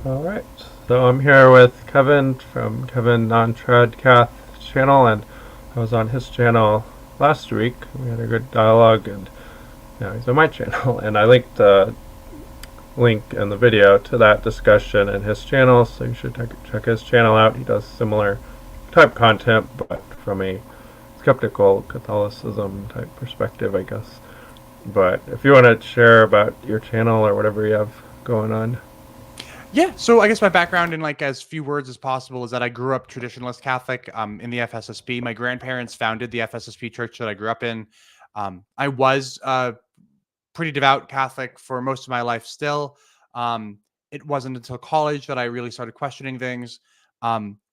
All right. So I'm here with Kevin from Kevin Nontradicath channel, and I was on his channel last week. We had a good dialogue, and now he's on my channel. And I linked the link in the video to that discussion in his channel, so you should check his channel out. He does similar type content, but from a skeptical Catholicism type perspective, I guess. But if you want to share about your channel or whatever you have going on. Yeah, so I guess my background in like as few words as possible is that I grew up traditionalist Catholic in the FSSP. My grandparents founded the FSSP church that I grew up in. I was pretty devout Catholic for most of my life still. It wasn't until college that I really started questioning things.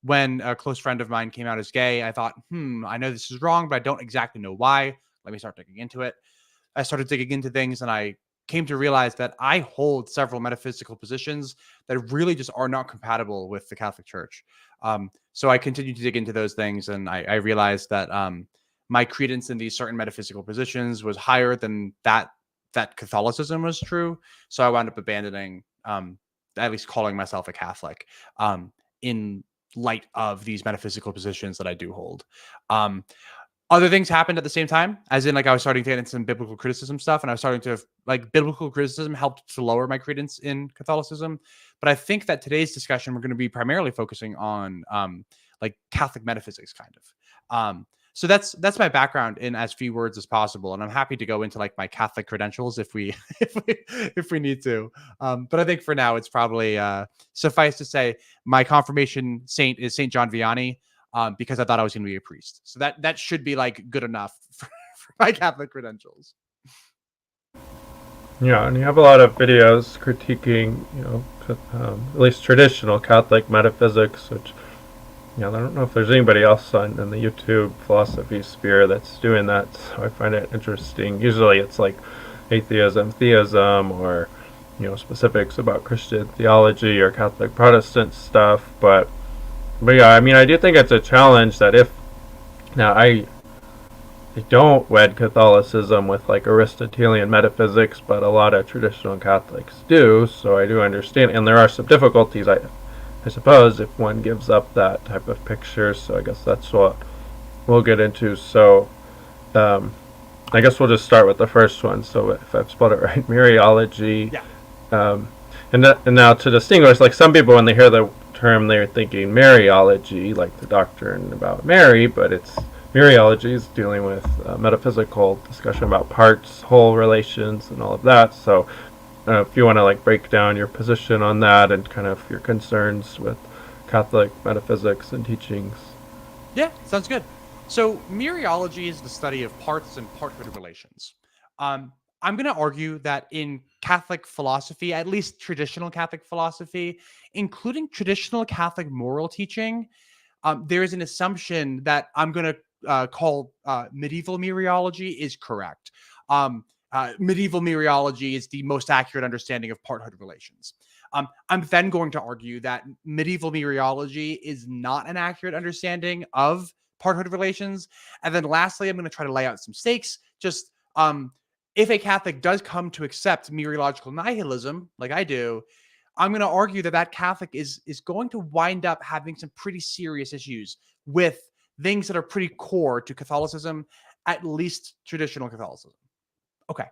When a close friend of mine came out as gay, I thought, I know this is wrong, but I don't exactly know why. Let me start digging into it. I started digging into things and I came to realize that I hold several metaphysical positions that really just are not compatible with the Catholic Church. So I continued to dig into those things and I realized that my credence in these certain metaphysical positions was higher than that Catholicism was true. So I wound up abandoning, at least calling myself a Catholic, in light of these metaphysical positions that I do hold. Um, Other things happened at the same time, as in like I was starting to get into some biblical criticism stuff, and I was starting to like biblical criticism helped to lower my credence in Catholicism. But I think that today's discussion we're going to be primarily focusing on like Catholic metaphysics, kind of. So that's my background in as few words as possible, and I'm happy to go into like my Catholic credentials if we if we need to. But I think for now it's probably suffice to say my confirmation saint is Saint John Vianney, because I thought I was going to be a priest. So that should be like good enough for my Catholic credentials. Yeah, and you have a lot of videos critiquing, at least traditional Catholic metaphysics, which, I don't know if there's anybody else in the YouTube philosophy sphere that's doing that, so I find it interesting. Usually it's like atheism, theism, or, specifics about Christian theology or Catholic Protestant stuff, but yeah, I mean, I do think it's a challenge that now I don't wed Catholicism with like Aristotelian metaphysics, but a lot of traditional Catholics do, so I do understand. And there are some difficulties, I suppose, if one gives up that type of picture, so I guess that's what we'll get into. So, I guess we'll just start with the first one. So, if I've spelled it right, Myriology. Yeah. Um, and now to distinguish, like some people, when they hear the term, they're thinking Mariology, like the doctrine about Mary, but it's Myriology is dealing with metaphysical discussion about parts, whole relations, and all of that. So, if you want to like break down your position on that and kind of your concerns with Catholic metaphysics and teachings. Yeah, sounds good. So mereology is the study of parts and parthood relations. Um, I'm going to argue that in Catholic philosophy, at least traditional Catholic philosophy, including traditional Catholic moral teaching, there is an assumption that I'm going to call medieval mereology is correct. Medieval mereology is the most accurate understanding of parthood relations. I'm then going to argue that medieval mereology is not an accurate understanding of parthood relations. And then lastly, I'm going to try to lay out some stakes. Just if a Catholic does come to accept mereological nihilism, like I do, I'm going to argue that that Catholic is going to wind up having some pretty serious issues with things that are pretty core to Catholicism, at least traditional Catholicism. Okay.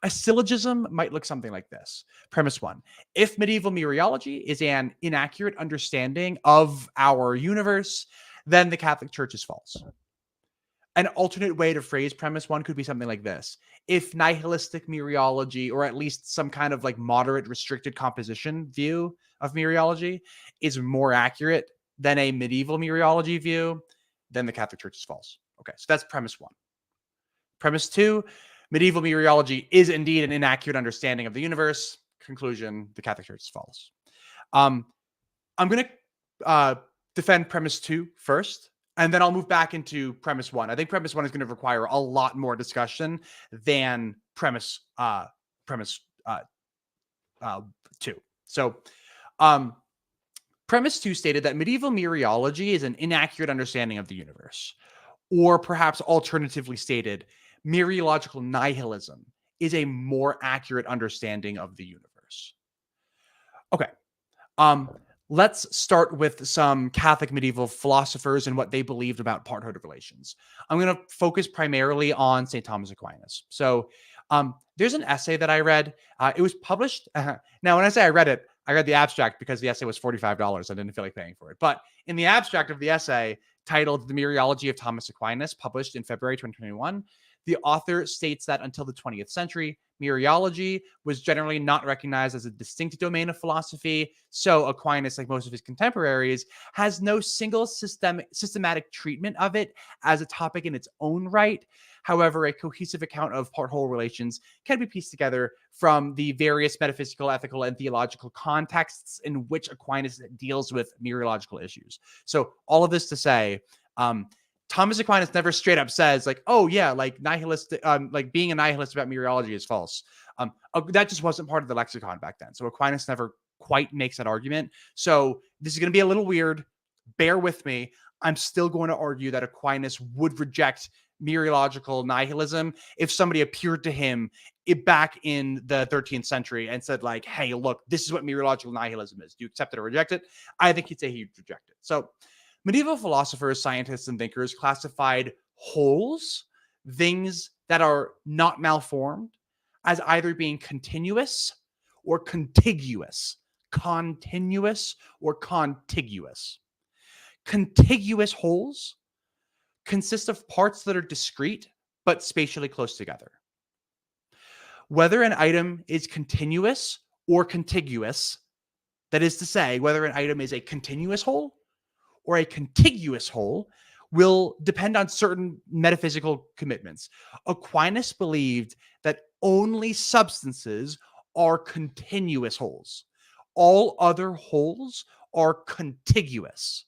A syllogism might look something like this. Premise one: if medieval mereology is an inaccurate understanding of our universe, then the Catholic Church is false. An alternate way to phrase premise one could be something like this: if nihilistic mereology, or at least some kind of like moderate restricted composition view of mereology, is more accurate than a medieval mereology view, then the Catholic Church is false. Okay, so that's premise one. Premise two: medieval mereology is indeed an inaccurate understanding of the universe. Conclusion: the Catholic Church is false. Um, I'm going to defend premise two first, and then I'll move back into premise one. I think premise one is going to require a lot more discussion than premise two. So, um, premise two stated that medieval mereology is an inaccurate understanding of the universe, or perhaps alternatively stated, mereological nihilism is a more accurate understanding of the universe. Okay. Let's start with some Catholic medieval philosophers and what they believed about parthood relations. I'm going to focus primarily on St. Thomas Aquinas. So there's an essay that I read. It was published. Now, when I say I read it, I read the abstract because the essay was $45. I didn't feel like paying for it. But in the abstract of the essay, titled The Myriology of Thomas Aquinas, published in February 2021, the author states that until the 20th century, myriology was generally not recognized as a distinct domain of philosophy. So Aquinas, like most of his contemporaries, has no single systematic treatment of it as a topic in its own right. However, a cohesive account of part-whole relations can be pieced together from the various metaphysical, ethical, and theological contexts in which Aquinas deals with myriological issues. So all of this to say, Thomas Aquinas never straight up says like, oh yeah, like nihilist, like being a nihilist about myriology is false. That just wasn't part of the lexicon back then. So Aquinas never quite makes that argument. So this is going to be a little weird. Bear with me. I'm still going to argue that Aquinas would reject myriological nihilism if somebody appeared to him back in the 13th century and said like, hey, look, this is what myriological nihilism is. Do you accept it or reject it? I think he'd say he'd reject it. So medieval philosophers, scientists, and thinkers classified wholes, things that are not malformed, as either being continuous or contiguous. Continuous or contiguous. Contiguous wholes consist of parts that are discrete but spatially close together. Whether an item is continuous or contiguous, that is to say, whether an item is a continuous whole or a contiguous whole, will depend on certain metaphysical commitments. Aquinas believed that only substances are continuous wholes. All other wholes are contiguous.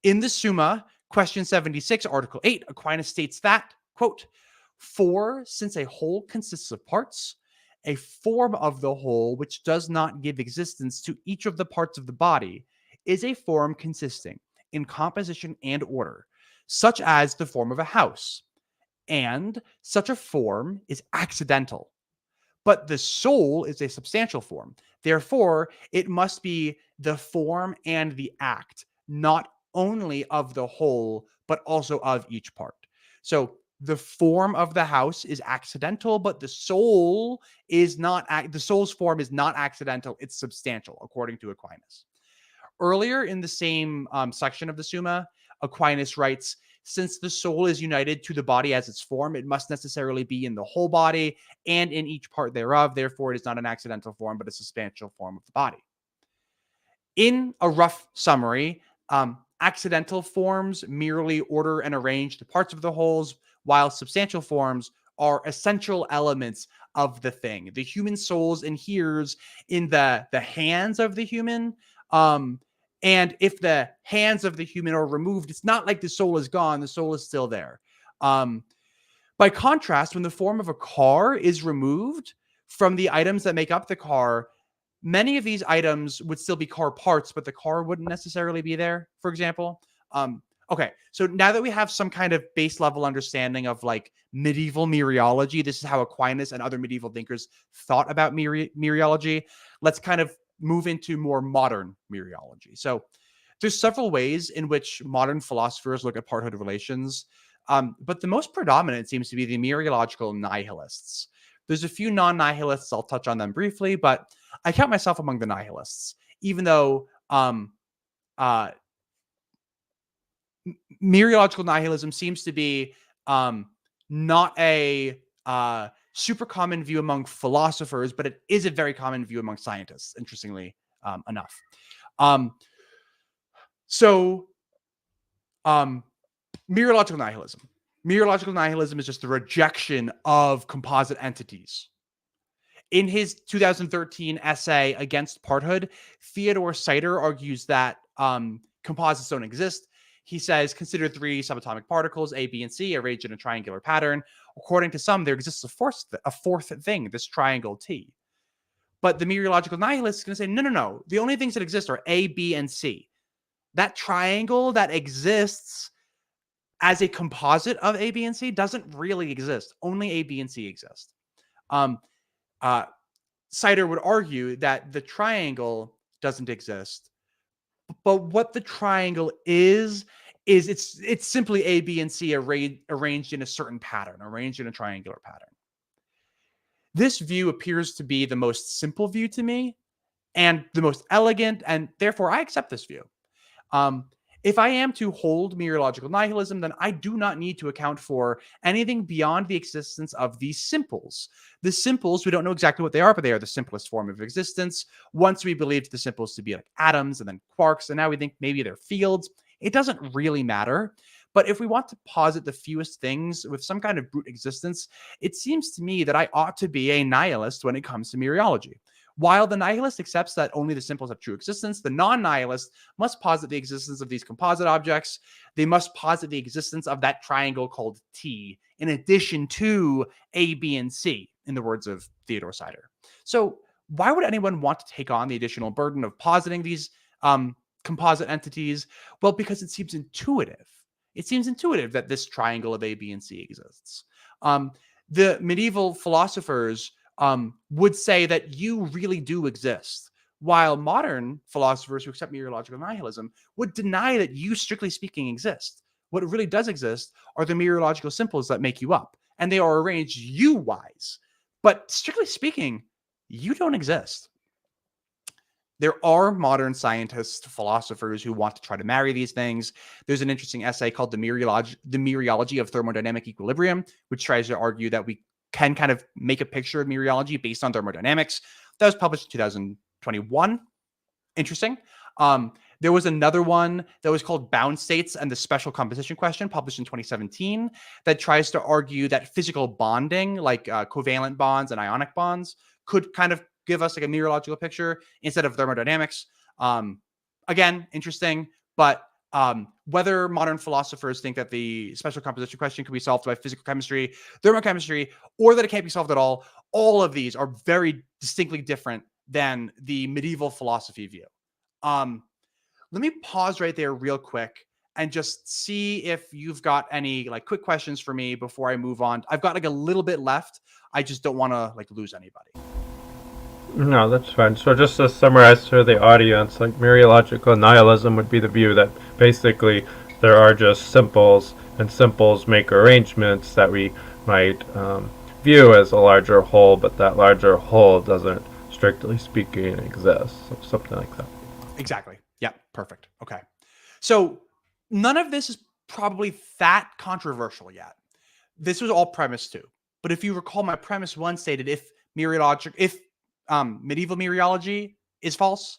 In the Summa, question 76, article 8, Aquinas states that, quote, for since a whole consists of parts, a form of the whole which does not give existence to each of the parts of the body is a form consisting in composition and order, such as the form of a house, and such a form is accidental. But the soul is a substantial form. Therefore, it must be the form and the act, not only of the whole, but also of each part. So the form of the house is accidental, but the soul is not, the soul's form is not accidental. It's substantial, according to Aquinas. Earlier in the same section of the Summa, Aquinas writes, since the soul is united to the body as its form, it must necessarily be in the whole body and in each part thereof. Therefore, it is not an accidental form, but a substantial form of the body. In a rough summary, accidental forms merely order and arrange the parts of the wholes, while substantial forms are essential elements of the thing. The human soul inheres in the hands of the human. And if the hands of the human are removed, it's not like the soul is gone. The soul is still there. By contrast, when the form of a car is removed from the items that make up the car, many of these items would still be car parts, but the car wouldn't necessarily be there, for example. Okay, so now that we have some kind of base level understanding of like medieval myriology, this is how Aquinas and other medieval thinkers thought about myriology. Let's kind of move into more modern myriology. So there's several ways in which modern philosophers look at parthood relations, but the most predominant seems to be the myriological nihilists. There's a few non-nihilists. I'll touch on them briefly, but I count myself among the nihilists, even though myriological nihilism seems to be not a super common view among philosophers, but it is a very common view among scientists, interestingly enough. Myriological nihilism. Myriological nihilism is just the rejection of composite entities. In his 2013 essay against parthood, Theodore Sider argues that composites don't exist. He says, consider three subatomic particles, A, B, and C, arranged in a triangular pattern. According to some, there exists a fourth thing, this triangle T. But the myriological nihilist is going to say, no. The only things that exist are A, B, and C. That triangle that exists as a composite of A, B, and C doesn't really exist. Only A, B, and C exist. Sider would argue that the triangle doesn't exist. But what the triangle is it's simply A, B, and C arranged in a certain pattern, arranged in a triangular pattern. This view appears to be the most simple view to me and the most elegant, and therefore I accept this view. Um, if I am to hold mereological nihilism, then I do not need to account for anything beyond the existence of these simples. The simples, we don't know exactly what they are, but they are the simplest form of existence. Once we believed the simples to be like atoms and then quarks, and now we think maybe they're fields. It doesn't really matter. But if we want to posit the fewest things with some kind of brute existence, it seems to me that I ought to be a nihilist when it comes to mereology. While the nihilist accepts that only the simples have true existence, the non-nihilist must posit the existence of these composite objects. They must posit the existence of that triangle called T, in addition to A, B, and C, in the words of Theodore Sider. So why would anyone want to take on the additional burden of positing these composite entities? Well, because it seems intuitive. It seems intuitive that this triangle of A, B, and C exists. The medieval philosophers would say that you really do exist, while modern philosophers who accept mereological nihilism would deny that you, strictly speaking, exist. What really does exist are the mereological simples that make you up, and they are arranged you-wise. But strictly speaking, you don't exist. There are modern scientists, philosophers who want to try to marry these things. There's an interesting essay called The Mereology of Thermodynamic Equilibrium, which tries to argue that we can kind of make a picture of mereology based on thermodynamics. That was published in 2021. Interesting. There was another one that was called Bound States and the Special Composition Question, published in 2017, that tries to argue that physical bonding, like covalent bonds and ionic bonds, could kind of give us like a mereological picture instead of thermodynamics. Again, interesting, but whether modern philosophers think that the special composition question can be solved by physical chemistry, thermochemistry, or that it can't be solved at all of these are very distinctly different than the medieval philosophy view. Let me pause right there real quick and just see if you've got any like quick questions for me before I move on. I've got like a little bit left. I just don't want to like lose anybody. No, that's fine. So just to summarize for the audience, like mereological nihilism would be the view that basically there are just simples, and simples make arrangements that we might view as a larger whole, but that larger whole doesn't, strictly speaking, exist. So something like that. Exactly. Yeah, perfect. Okay. So none of this is probably that controversial yet. This was all premise 2. But if you recall, my premise 1 stated if medieval mereology is false,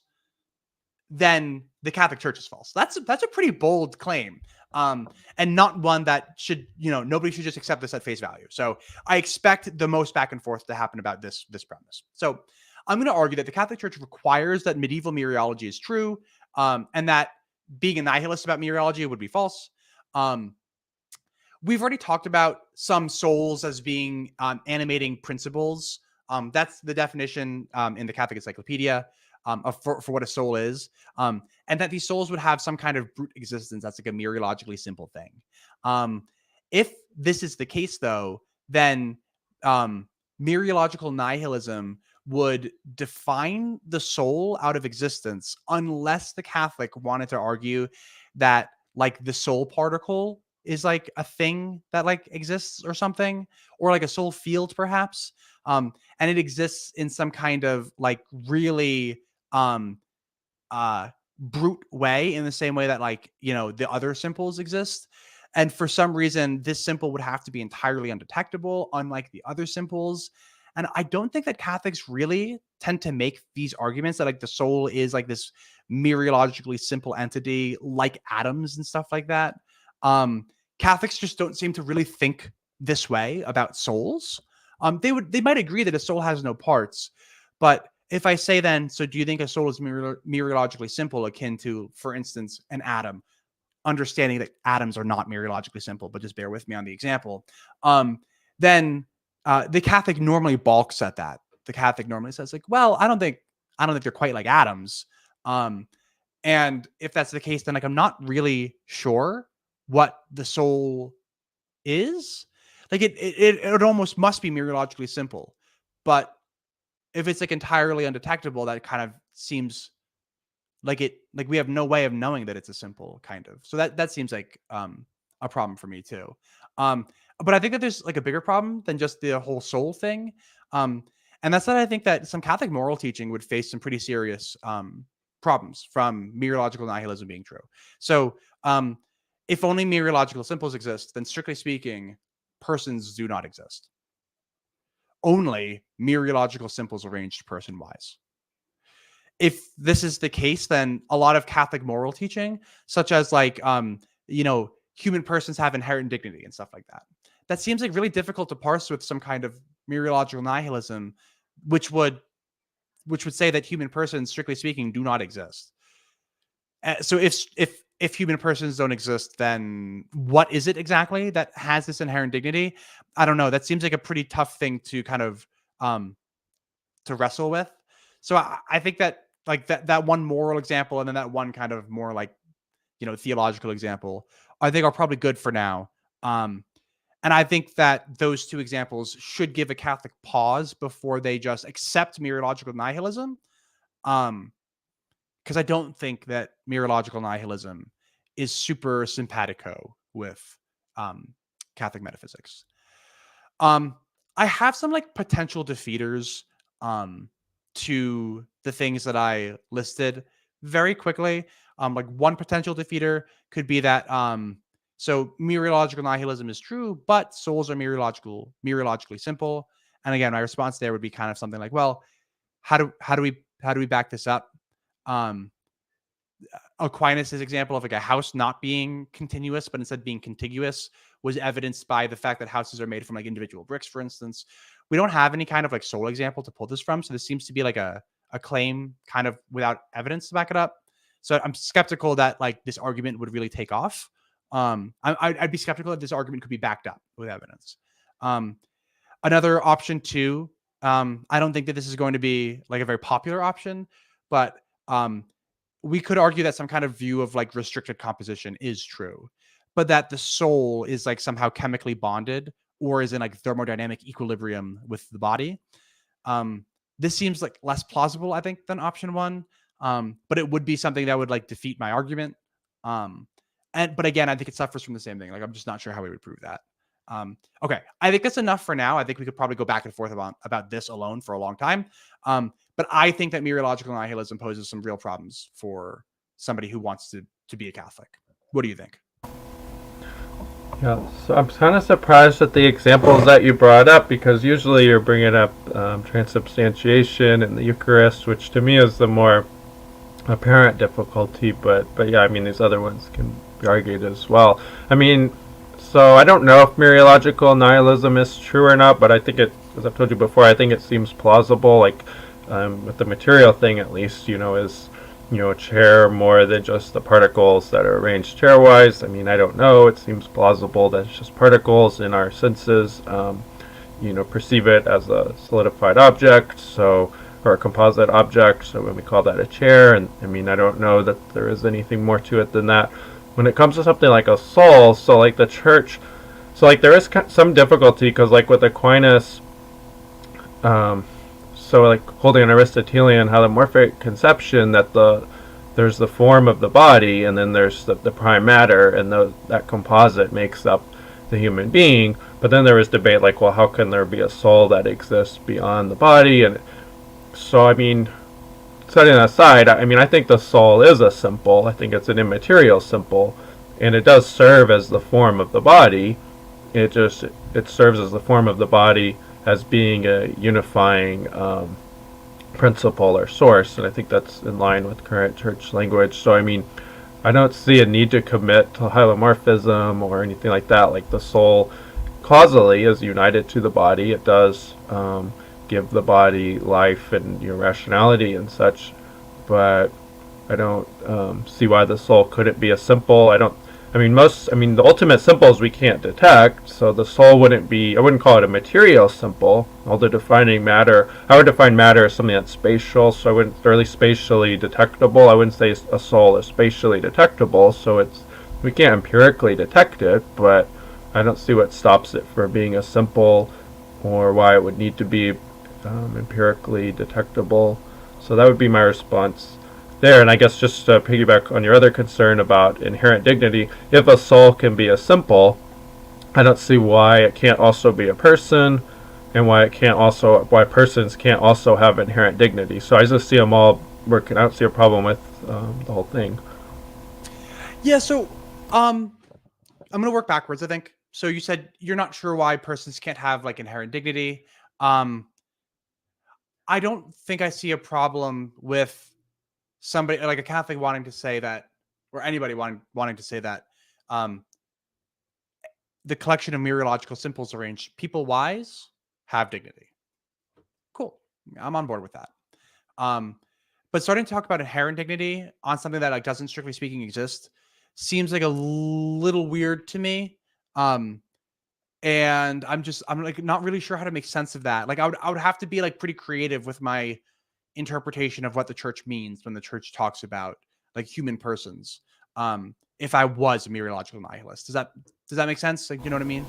then the Catholic Church is false. That's a pretty bold claim, and not one that should, nobody should just accept this at face value. So I expect the most back and forth to happen about this premise. So I'm going to argue that the Catholic Church requires that medieval mereology is true, and that being a nihilist about mereology would be false. We've already talked about some souls as being animating principles. That's the definition in the Catholic Encyclopedia for what a soul is, and that these souls would have some kind of brute existence. That's like a mereologically simple thing. If this is the case, though, then mereological nihilism would define the soul out of existence unless the Catholic wanted to argue that like the soul particle is like a thing that like exists or something, or like a soul field perhaps. And it exists in some kind of like really brute way, in the same way that like, the other simples exist. And for some reason, this simple would have to be entirely undetectable, unlike the other simples. And I don't think that Catholics really tend to make these arguments that like the soul is like this mereologically simple entity like atoms and stuff like that. Catholics just don't seem to really think this way about souls. They might agree that a soul has no parts, but if I say then, so do you think a soul is mereologically simple, akin to, for instance, an atom? Understanding that atoms are not mereologically simple, but just bear with me on the example. Then the Catholic normally balks at that. The Catholic normally says like, well, I don't think they're quite like atoms. And if that's the case, then like I'm not really sure what the soul is. Like it almost must be mereologically simple, but if it's like entirely undetectable, that kind of seems like we have no way of knowing that it's a simple, kind of. So that seems like a problem for me too. Um, but I think that there's like a bigger problem than just the whole soul thing. Um, and that's that I think that some Catholic moral teaching would face some pretty serious problems from mereological nihilism being true. So if only mereological simples exist, then strictly speaking, persons do not exist. Only mereological simples arranged person wise. If this is the case, then a lot of Catholic moral teaching, such as like, human persons have inherent dignity and stuff like that, that seems like really difficult to parse with some kind of mereological nihilism, which would say that human persons, strictly speaking, do not exist. So if human persons don't exist, then what is it exactly that has this inherent dignity? I don't know. That seems like a pretty tough thing to kind of to wrestle with. So I think that like that one moral example and then that one kind of more like theological example, I think are probably good for now. And I think that those two examples should give a Catholic pause before they just accept mereological nihilism. Because I don't think that mereological nihilism is super simpatico with Catholic metaphysics. I have some like potential defeaters to the things that I listed very quickly. Like one potential defeater could be that so mereological nihilism is true, but souls are mereologically simple. And again, my response there would be kind of something like, well, how do we back this up? Aquinas' example of like a house not being continuous, but instead being contiguous, was evidenced by the fact that houses are made from like individual bricks, for instance. We don't have any kind of like soul example to pull this from. So this seems to be like a claim kind of without evidence to back it up. So I'm skeptical that like this argument would really take off. I'd be skeptical that this argument could be backed up with evidence. Another option too, I don't think that this is going to be like a very popular option, but we could argue that some kind of view of like restricted composition is true, but that the soul is like somehow chemically bonded or is in like thermodynamic equilibrium with the body. This seems like less plausible, I think, than option one. But it would be something that would like defeat my argument. But again, I think it suffers from the same thing. Like, I'm just not sure how we would prove that. Okay, I think that's enough for now. I think we could probably go back and forth about this alone for a long time. But I think that mereological nihilism poses some real problems for somebody who wants to be a Catholic. What do you think? Yeah, so I'm kind of surprised at the examples that you brought up, because usually you're bringing up transubstantiation and the Eucharist, which to me is the more apparent difficulty. But yeah, I mean, these other ones can be argued as well. I mean, so I don't know if mereological nihilism is true or not, but I think it, as I've told you before, I think it seems plausible. Like with the material thing, at least, is a chair more than just the particles that are arranged chairwise? I mean, I don't know. It seems plausible that it's just particles in our senses, perceive it as a solidified object, or a composite object. So when we call that a chair, and I mean, I don't know that there is anything more to it than that. When it comes to something like a soul, so like the church, so like there is some difficulty, because like with Aquinas, so like holding an Aristotelian holomorphic conception, that there's the form of the body, and then there's the prime matter, and that composite makes up the human being. But then there was debate like, well, how can there be a soul that exists beyond the body? And so, I mean, setting that aside, I mean, I think the soul is a simple. I think it's an immaterial simple, and it does serve as the form of the body. It serves as the form of the body as being a unifying principle or source, and I think that's in line with current church language. So I mean, I don't see a need to commit to holomorphism or anything like that. Like the soul causally is united to the body. It does give the body life and rationality and such, but I don't see why the soul couldn't be a simple. The ultimate simples we can't detect, so the soul wouldn't be, I wouldn't call it a material simple, although defining matter, I would define matter as something that's spatial, so I wouldn't, really spatially detectable. I wouldn't say a soul is spatially detectable, so we can't empirically detect it, but I don't see what stops it from being a simple, or why it would need to be empirically detectable. So that would be my response. there. And I guess just to piggyback on your other concern about inherent dignity, if a soul can be a simple, I don't see why it can't also be a person, and why persons can't also have inherent dignity. So I just see them all working. I don't see a problem with the whole thing. Yeah. So, I'm going to work backwards, I think. So you said you're not sure why persons can't have like inherent dignity. Um, I don't think I see a problem with somebody like a Catholic wanting to say that, or anybody wanting to say that um, the collection of mereological simples arranged people wise have dignity. Cool. I'm on board with that. Um, but starting to talk about inherent dignity on something that like doesn't strictly speaking exist seems like a little weird to me. Um, and I'm like not really sure how to make sense of that. Like I would have to be like pretty creative with my interpretation of what the church means when the church talks about like human persons. If I was a mereological nihilist, does that make sense? Like, you know what I mean?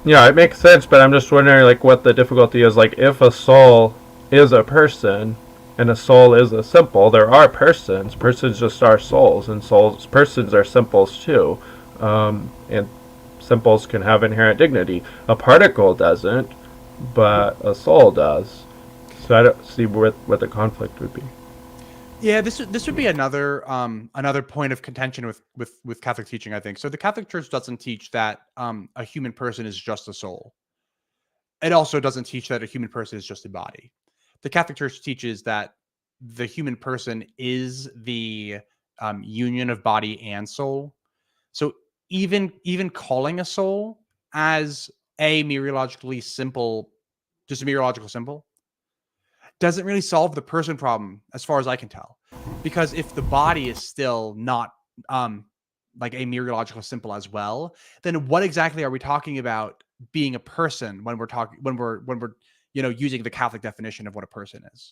Yeah, it makes sense, but I'm just wondering like what the difficulty is. Like if a soul is a person and a soul is a simple, there are persons. Persons just are souls, and persons are simples too. And simples can have inherent dignity. A particle doesn't, but a soul does. So I don't see what the conflict would be. Yeah, this would be another point of contention with Catholic teaching, I think. So the Catholic Church doesn't teach that a human person is just a soul. It also doesn't teach that a human person is just a body. The Catholic Church teaches that the human person is the union of body and soul. So even calling a soul as a mereologically simple, just a mereological symbol, doesn't really solve the person problem as far as I can tell. Because if the body is still not like a mereological symbol as well, then what exactly are we talking about being a person when we're using the Catholic definition of what a person is?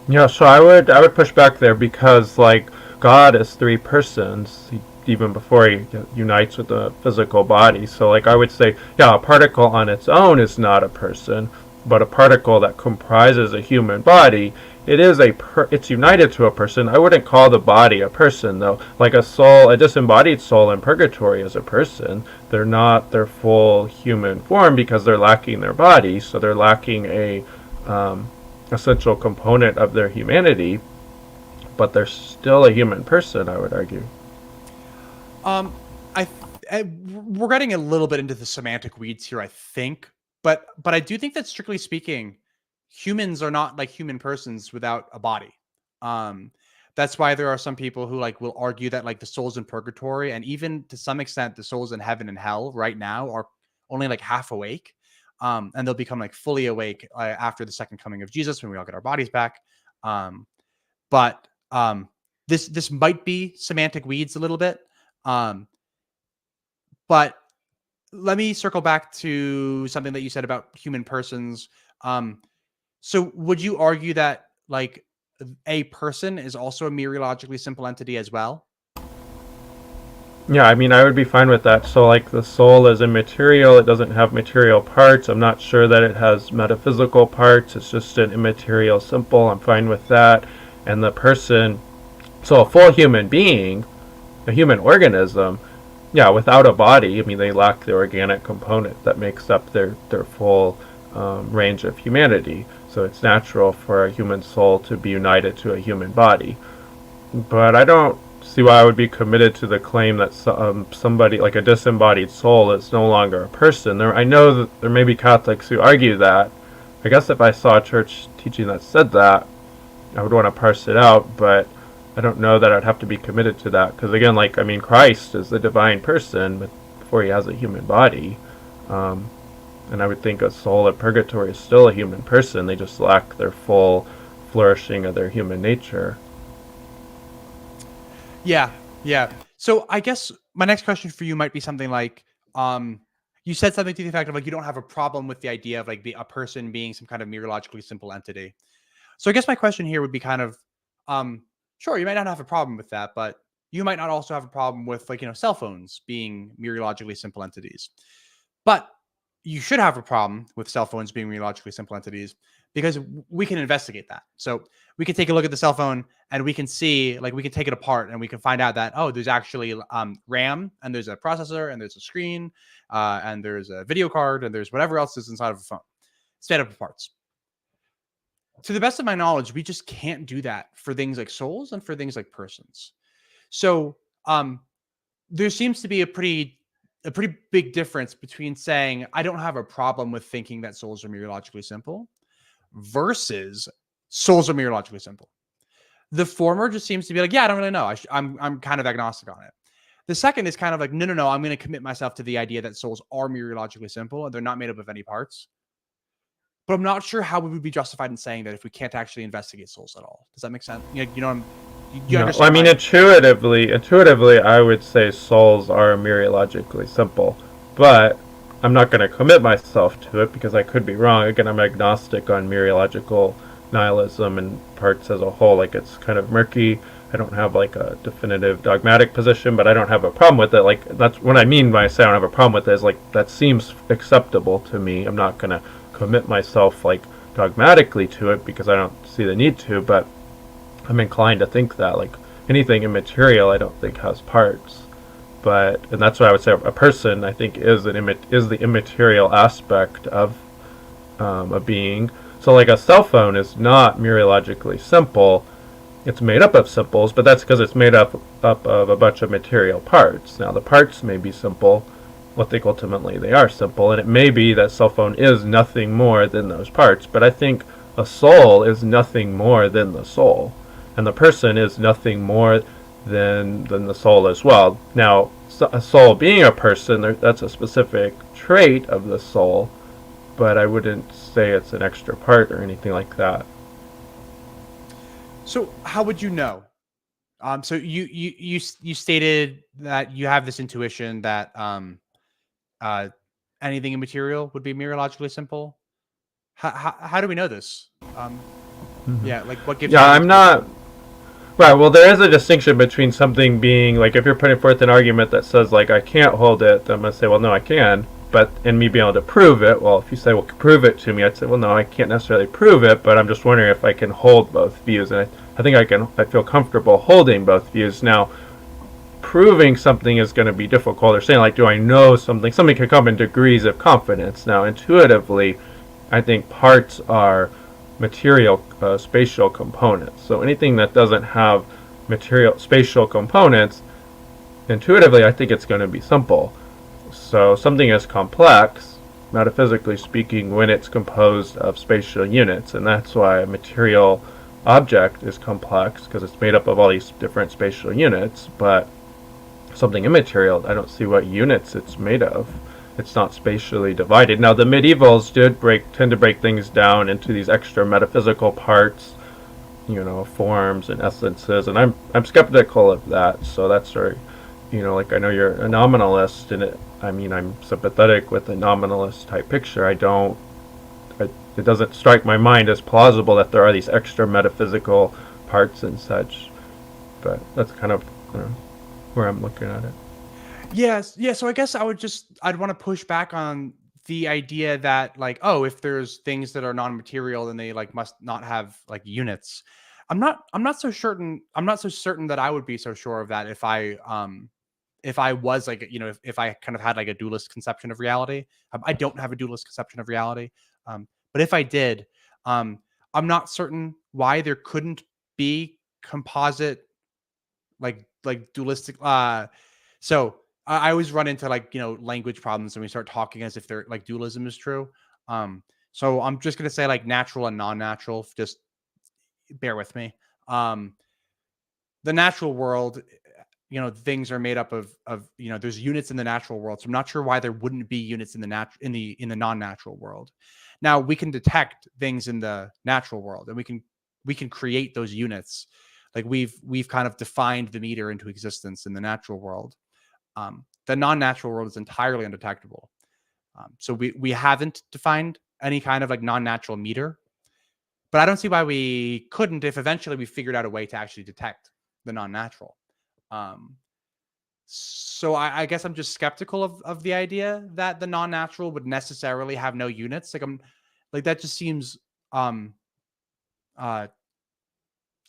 Yeah, so I would push back there because like God is three persons even before he unites with the physical body. So like I would say, yeah, a particle on its own is not a person, but a particle that comprises a human body, it's united to a person. I wouldn't call the body a person though. Like a disembodied soul in purgatory is a person. They're not their full human form because they're lacking their body, so they're lacking a essential component of their humanity, but they're still a human person, I would argue. Um, we're getting a little bit into the semantic weeds here, I think, but I do think that strictly speaking, humans are not like human persons without a body. Um, that's why there are some people who like will argue that like the souls in purgatory and even to some extent the souls in heaven and hell right now are only like half awake. And they'll become like fully awake after the second coming of Jesus when we all get our bodies back. Um, but this might be semantic weeds a little bit. Um, but let me circle back to something that you said about human persons. Um, so would you argue that like a person is also a mereologically simple entity as well? Yeah, I mean, I would be fine with that. So, like, the soul is immaterial, it doesn't have material parts. I'm not sure that it has metaphysical parts, it's just an immaterial simple. I'm fine with that. And the person, so a full human being, a human organism, yeah, without a body, I mean, they lack the organic component that makes up their full range of humanity. So it's natural for a human soul to be united to a human body. But I don't see why I would be committed to the claim that somebody, like a disembodied soul, is no longer a person. I know that there may be Catholics who argue that. I guess if I saw a church teaching that said that, I would want to parse it out, but I don't know that I'd have to be committed to that because again, like I mean, Christ is the divine person, but before he has a human body, um, and I would think a soul in purgatory is still a human person. They just lack their full flourishing of their human nature. Yeah, yeah. So I guess my next question for you might be something like, um, you said something to the effect of like you don't have a problem with the idea of like a person being some kind of mereologically simple entity. So I guess my question here would be kind of, sure, you might not have a problem with that, but you might not also have a problem with like cell phones being mereologically simple entities. But you should have a problem with cell phones being mereologically simple entities because we can investigate that. So we can take a look at the cell phone and we can see, like, we can take it apart and we can find out that, oh, there's actually RAM and there's a processor and there's a screen and there's a video card and there's whatever else is inside of a phone. It's made up of parts. To the best of my knowledge, we just can't do that for things like souls and for things like persons. So there seems to be a pretty big difference between saying I don't have a problem with thinking that souls are mereologically simple versus souls are mereologically simple. The former just seems to be like, yeah, I don't really know. I'm kind of agnostic on it. The second is kind of like, no, I'm going to commit myself to the idea that souls are mereologically simple and they're not made up of any parts. But I'm not sure how we would be justified in saying that if we can't actually investigate souls at all. Does that make sense? You know, you understand? I mean, intuitively, I would say souls are mereologically simple, but I'm not going to commit myself to it because I could be wrong. Again, I'm agnostic on mereological nihilism and parts as a whole. Like, it's kind of murky. I don't have like a definitive dogmatic position, but I don't have a problem with it. Like, that's what I mean by I say I don't have a problem with it, is like that seems acceptable to me. I'm not going to commit myself like dogmatically to it because I don't see the need to, but I'm inclined to think that like anything immaterial I don't think has parts. And that's why I would say a person I think is the immaterial aspect of a being. So like a cell phone is not mereologically simple. It's made up of simples, but that's because it's made up of a bunch of material parts. Now the parts may be simple. I think ultimately they are simple, and it may be that cell phone is nothing more than those parts, but I think a soul is nothing more than the soul, and the person is nothing more than the soul as well. Now, a soul being a person, that's a specific trait of the soul, but I wouldn't say it's an extra part or anything like that. So how would you know? So you stated that you have this intuition that anything immaterial would be mereologically simple. How do we know this? Yeah, like what gives? Yeah, I'm not. Right. Well, there is a distinction between something being like, if you're putting forth an argument that says like I can't hold it, I'm gonna say, well, no, I can. And me being able to prove it. Well, if you say, well, prove it to me, I'd say, well, no, I can't necessarily prove it, but I'm just wondering if I can hold both views, and I think I can. I feel comfortable holding both views. Now, proving something is going to be difficult. Or saying like, do I know something? Something can come in degrees of confidence. Now, intuitively, I think parts are material spatial components. So anything that doesn't have material spatial components, intuitively, I think it's going to be simple. So something is complex, metaphysically speaking, when it's composed of spatial units, and that's why a material object is complex, because it's made up of all these different spatial units. But something immaterial, I don't see what units it's made of. It's not spatially divided. Now, the medievals tend to break things down into these extra metaphysical parts, forms and essences, and I'm skeptical of that. So that's where, like, I know you're a nominalist, and I'm sympathetic with the nominalist type picture. It doesn't strike my mind as plausible that there are these extra metaphysical parts and such. But that's kind of where I'm looking at it. Yes. Yeah. So I guess I'd want to push back on the idea that like, oh, if there's things that are non-material, then they like must not have like units. I'm not so certain that I would be so sure of that if I was like, if I kind of had like a dualist conception of reality. I don't have a dualist conception of reality. But if I did, I'm not certain why there couldn't be composite like dualistic so I always run into like language problems when we start talking as if they're like dualism is true. So I'm just gonna say like natural and non-natural. Just bear with me. The natural world, things are made up of there's units in the natural world. So I'm not sure why there wouldn't be units in the non-natural world. Now we can detect things in the natural world, and we can create those units. Like we've kind of defined the meter into existence in the natural world. The non-natural world is entirely undetectable. So we haven't defined any kind of like non-natural meter, but I don't see why we couldn't if eventually we figured out a way to actually detect the non-natural. So I guess I'm just skeptical of the idea that the non-natural would necessarily have no units. Like that just seems um uh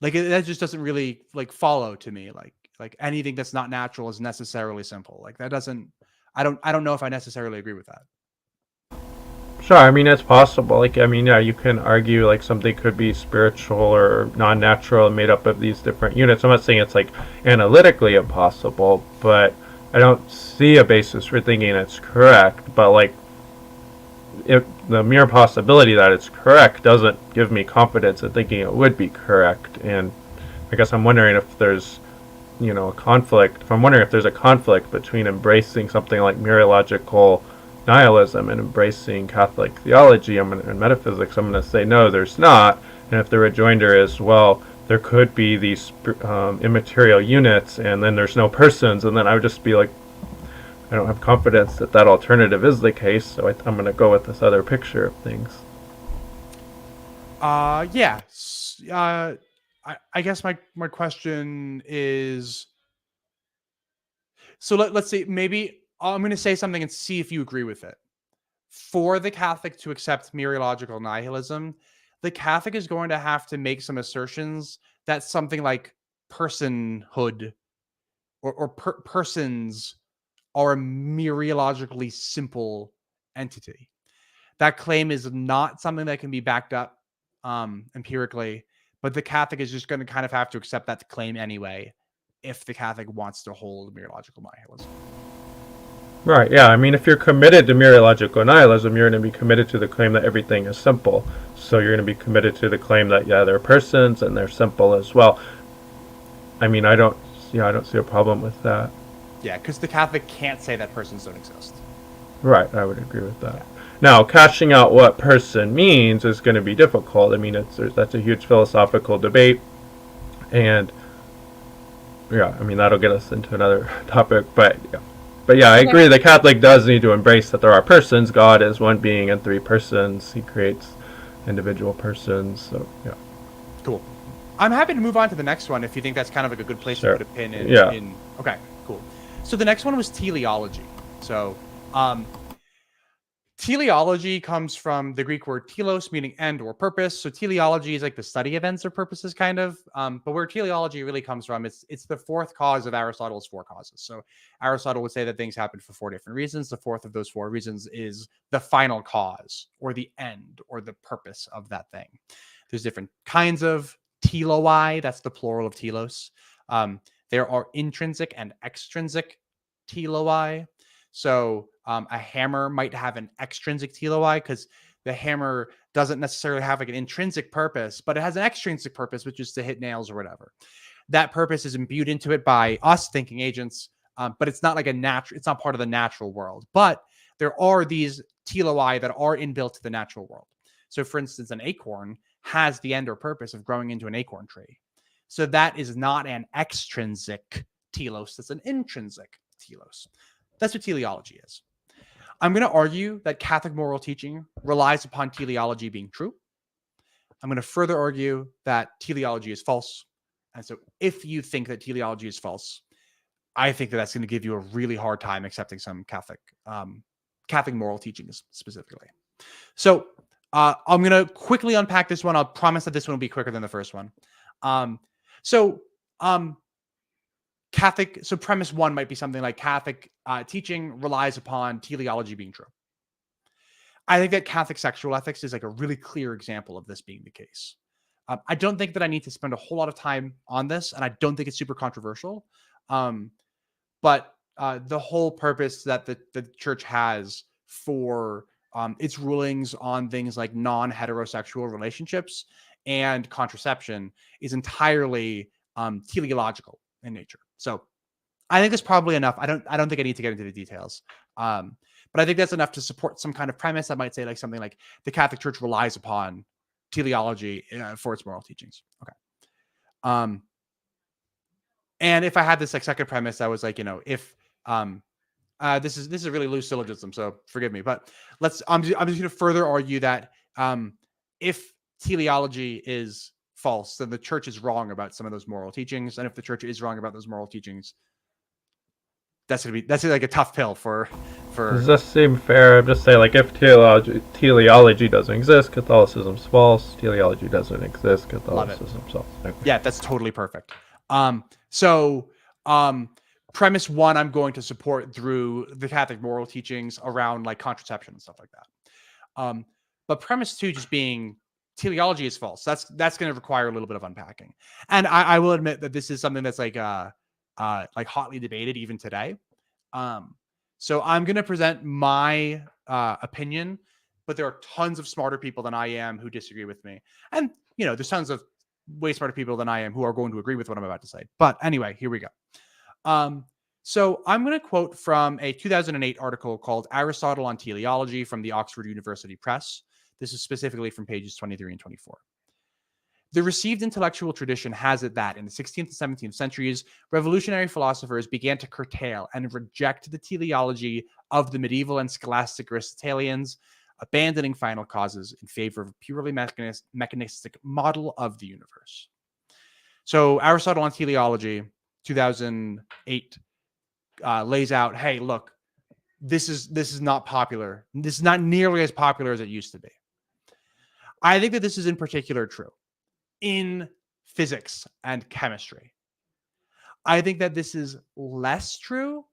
that just doesn't really like follow to me. Like anything that's not natural is necessarily simple. Like that doesn't. I don't know if I necessarily agree with that. Sure, I mean it's possible. Like I mean, yeah, you can argue like something could be spiritual or non-natural and made up of these different units. I'm not saying it's like analytically impossible, but I don't see a basis for thinking it's correct. But like, if the mere possibility that it's correct doesn't give me confidence in thinking it would be correct. And I guess I'm wondering if there's a conflict. If I'm wondering if there's a conflict between embracing something like myological nihilism and embracing Catholic theology and metaphysics, I'm going to say no, there's not. And if the rejoinder is, well, there could be these immaterial units, and then there's no persons, and then I would just be like, I don't have confidence that that alternative is the case, so I'm going to go with this other picture of things. Yeah. I guess my question is, so let's see, maybe I'm going to say something and see if you agree with it. For the Catholic to accept mereological nihilism, the Catholic is going to have to make some assertions that something like personhood or persons are a mereologically simple entity. That claim is not something that can be backed up empirically, but the Catholic is just going to kind of have to accept that claim anyway if the Catholic wants to hold mereological nihilism. Right, yeah. I mean, if you're committed to mereological nihilism, you're going to be committed to the claim that everything is simple. So you're going to be committed to the claim that, yeah, they're persons and they're simple as well. I mean, I don't see a problem with that. Yeah, because the Catholic can't say that persons don't exist. Right, I would agree with that. Yeah. Now, cashing out what person means is going to be difficult. I mean, that's a huge philosophical debate. And, yeah, I mean, that'll get us into another topic. But yeah, I agree. The Catholic does need to embrace that there are persons. God is one being and three persons. He creates individual persons. So, yeah. Cool. I'm happy to move on to the next one if you think that's kind of like a good place to put a pin in. Yeah. Okay, cool. So the next one was teleology. So teleology comes from the Greek word telos, meaning end or purpose. So teleology is like the study of ends or purposes, kind of. But where teleology really comes from, it's the fourth cause of Aristotle's four causes. So Aristotle would say that things happen for four different reasons. The fourth of those four reasons is the final cause or the end or the purpose of that thing. There's different kinds of teloi. That's the plural of telos. There are intrinsic and extrinsic teloi. So a hammer might have an extrinsic teloi because the hammer doesn't necessarily have like an intrinsic purpose, but it has an extrinsic purpose, which is to hit nails or whatever. That purpose is imbued into it by us thinking agents, but it's not like it's not part of the natural world. But there are these teloi that are inbuilt to the natural world. So for instance, an acorn has the end or purpose of growing into an acorn tree. So that is not an extrinsic telos, that's an intrinsic telos. That's what teleology is. I'm going to argue that Catholic moral teaching relies upon teleology being true. I'm going to further argue that teleology is false. And so if you think that teleology is false, I think that that's going to give you a really hard time accepting some Catholic moral teachings specifically. So I'm going to quickly unpack this one. I'll promise that this one will be quicker than the first one. Catholic, so premise one might be something like Catholic teaching relies upon teleology being true. I think that Catholic sexual ethics is like a really clear example of this being the case. I don't think that I need to spend a whole lot of time on this, and I don't think it's super controversial. But the whole purpose that the church has for its rulings on things like non-heterosexual relationships and contraception is entirely teleological in nature. So I think that's probably enough. I don't think I need to get into the details. But I think that's enough to support some kind of premise. I might say like something like the Catholic Church relies upon teleology for its moral teachings. Okay. And if I had this like second premise, I was like, if this is a really loose syllogism, so forgive me. But I'm just going to further argue that if teleology is false, then the church is wrong about some of those moral teachings. And if the church is wrong about those moral teachings, that's like a tough pill for. Does this seem fair? I'm just saying, like, if teleology doesn't exist, Catholicism's false. Teleology doesn't exist, Catholicism's false. Okay. Yeah, that's totally perfect. Premise one, I'm going to support through the Catholic moral teachings around like contraception and stuff like that. But premise two, just being teleology is false. That's going to require a little bit of unpacking. And I will admit that this is something that's like hotly debated even today. So I'm going to present my opinion, but there are tons of smarter people than I am who disagree with me. And, there's tons of way smarter people than I am who are going to agree with what I'm about to say. But anyway, here we go. So I'm going to quote from a 2008 article called Aristotle on Teleology from the Oxford University Press. This is specifically from pages 23 and 24. The received intellectual tradition has it that in the 16th and 17th centuries, revolutionary philosophers began to curtail and reject the teleology of the medieval and scholastic Aristotelians, abandoning final causes in favor of a purely mechanistic model of the universe. So Aristotle on Teleology, 2008, lays out, hey, look, this is not popular. This is not nearly as popular as it used to be. I think that this is in particular true in physics and chemistry. I think that this is less true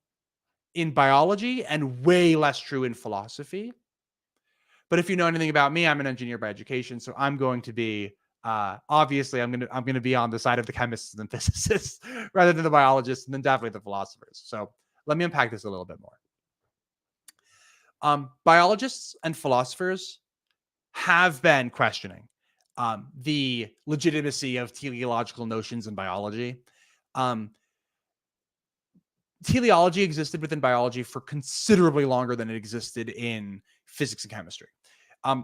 in biology and way less true in philosophy. But if you know anything about me, I'm an engineer by education, so I'm going to be obviously I'm going to be on the side of the chemists and physicists rather than the biologists, and then definitely the philosophers. So let me unpack this a little bit more. Biologists and philosophers have been questioning the legitimacy of teleological notions in biology. Teleology existed within biology for considerably longer than it existed in physics and chemistry.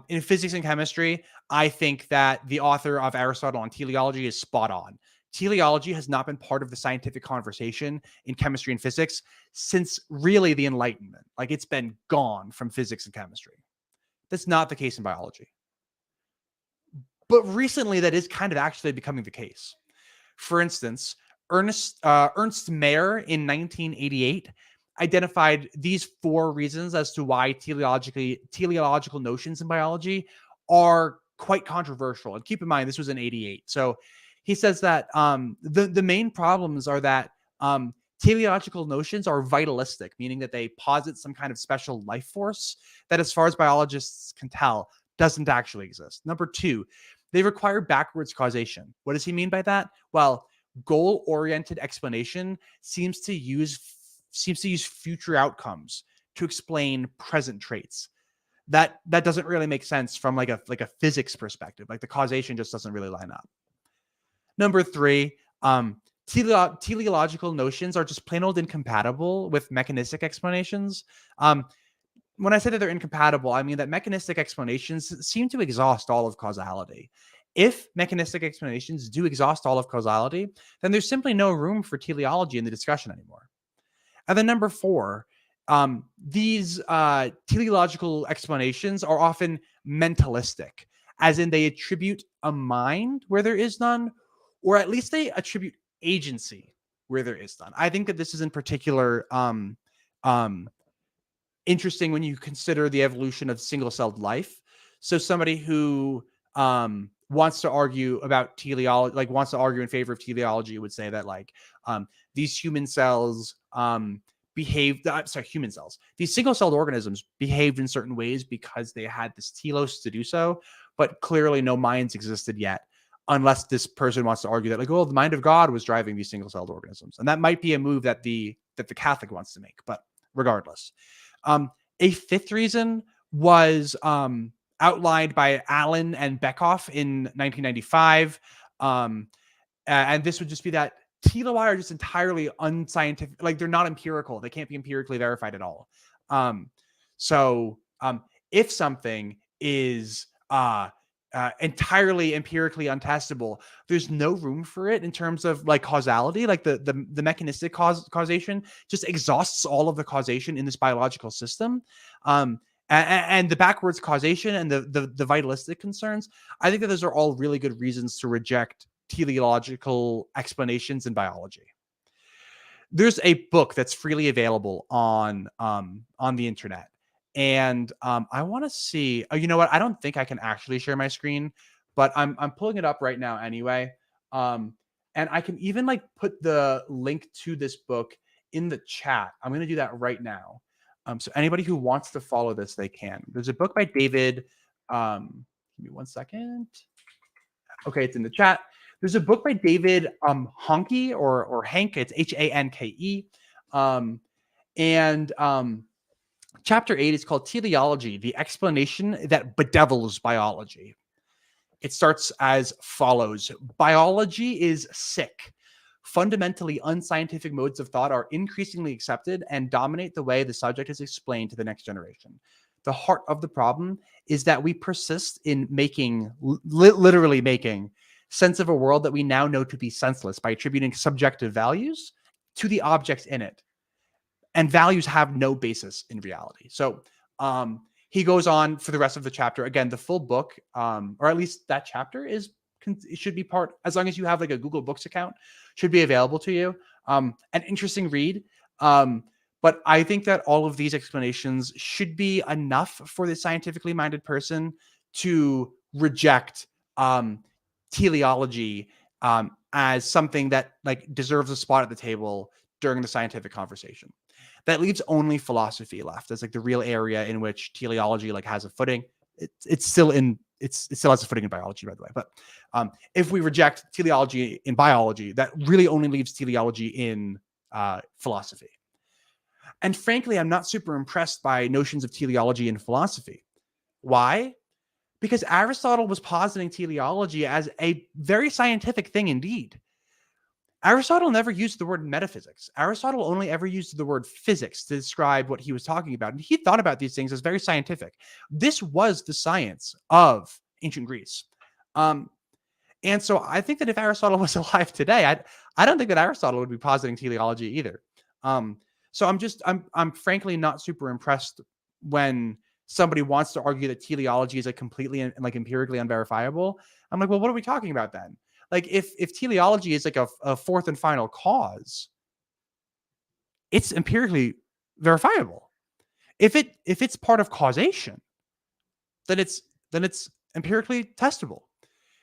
In physics and chemistry, I think that the author of Aristotle on Teleology is spot on. Teleology has not been part of the scientific conversation in chemistry and physics since really the Enlightenment. Like, it's been gone from physics and chemistry. That's not the case in biology. But recently, that is kind of actually becoming the case. For instance, Ernst Mayr in 1988 identified these 4 reasons as to why teleological notions in biology are quite controversial. And keep in mind, this was in 88. So he says that the main problems are that teleological notions are vitalistic, meaning that they posit some kind of special life force that, as far as biologists can tell, doesn't actually exist. Number 2, they require backwards causation. What does he mean by that? Well, goal-oriented explanation seems to use future outcomes to explain present traits. That doesn't really make sense from like a physics perspective. Like, the causation just doesn't really line up. Number 3, teleological notions are just plain old incompatible with mechanistic explanations. When I say that they're incompatible, I mean that mechanistic explanations seem to exhaust all of causality. If mechanistic explanations do exhaust all of causality, then there's simply no room for teleology in the discussion anymore. And then number 4, these teleological explanations are often mentalistic, as in they attribute a mind where there is none, or at least they attribute agency where there is none. I think that this is in particular interesting when you consider the evolution of single-celled life. So somebody who wants to argue about teleology, like wants to argue in favor of teleology, would say that like these human cells these single-celled organisms behaved in certain ways because they had this telos to do so, but clearly no minds existed yet, unless this person wants to argue that like, oh, the mind of God was driving these single-celled organisms. And that might be a move that the Catholic wants to make, but regardless. A 5th reason was outlined by Allen and Beckhoff in 1995. And this would just be that teloi are just entirely unscientific. Like, they're not empirical. They can't be empirically verified at all. So if something is entirely empirically untestable, there's no room for it in terms of like causality. Like the mechanistic causation just exhausts all of the causation in this biological system. And the backwards causation and the vitalistic concerns, I think that those are all really good reasons to reject teleological explanations in biology. there's a book that's freely available on the internet. And I want to see. Oh, you know what? I don't think I can actually share my screen, but I'm pulling it up right now anyway. And I can even like put the link to this book in the chat. I'm going to do that right now. So anybody who wants to follow this, they can. There's a book by David. Give me one second. Okay, it's in the chat. There's a book by David Honke or Hank. It's Hanke. And chapter 8 is called Teleology, the explanation that bedevils biology. It starts as follows. Biology is sick. Fundamentally unscientific modes of thought are increasingly accepted and dominate the way the subject is explained to the next generation. The heart of the problem is that we persist in making, literally making, sense of a world that we now know to be senseless by attributing subjective values to the objects in it. And values have no basis in reality. So he goes on for the rest of the chapter. Again, the full book, or at least that chapter, it should be part, as long as you have like a Google Books account, should be available to you. An interesting read. But I think that all of these explanations should be enough for the scientifically minded person to reject teleology as something that like deserves a spot at the table during the scientific conversation. That leaves only philosophy left as like the real area in which teleology like has a footing. It still has a footing in biology, by the way. But if we reject teleology in biology, that really only leaves teleology in philosophy. And frankly, I'm not super impressed by notions of teleology in philosophy. Why? Because Aristotle was positing teleology as a very scientific thing indeed. Aristotle never used the word metaphysics. Aristotle only ever used the word physics to describe what he was talking about. And he thought about these things as very scientific. This was the science of ancient Greece. And so I think that if Aristotle was alive today, I don't think that Aristotle would be positing teleology either. So I'm frankly not super impressed when somebody wants to argue that teleology is like completely like empirically unverifiable. I'm like, well, what are we talking about then? Like if teleology is like a fourth and final cause, it's empirically verifiable. If it's part of causation, then it's empirically testable.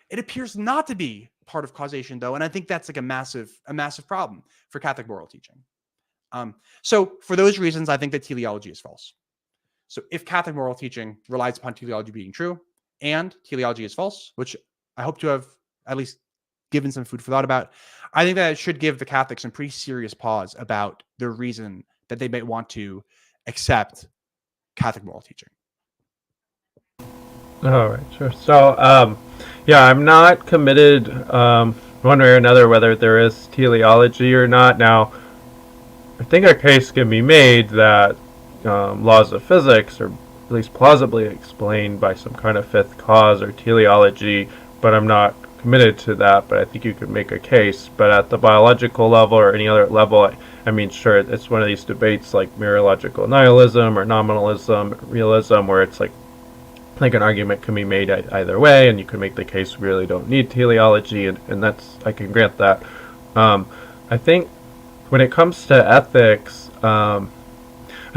It appears not to be part of causation though, and I think that's like a massive problem for Catholic moral teaching. So for those reasons, I think that teleology is false. So if Catholic moral teaching relies upon teleology being true and teleology is false, which I hope to have at least given some food for thought about, I think that it should give the Catholics some pretty serious pause about the reason that they may want to accept Catholic moral teaching. All right, sure. So, yeah, I'm not committed one way or another whether there is teleology or not. Now, I think a case can be made that laws of physics are at least plausibly explained by some kind of fifth cause or teleology, but I'm not committed to that. But I think you could make a case. But at the biological level or any other level, I mean, sure, it's one of these debates like myological nihilism or nominalism, realism, where it's like I think an argument can be made either way, and you can make the case we really don't need teleology, and that's, I can grant that. I think when it comes to ethics, I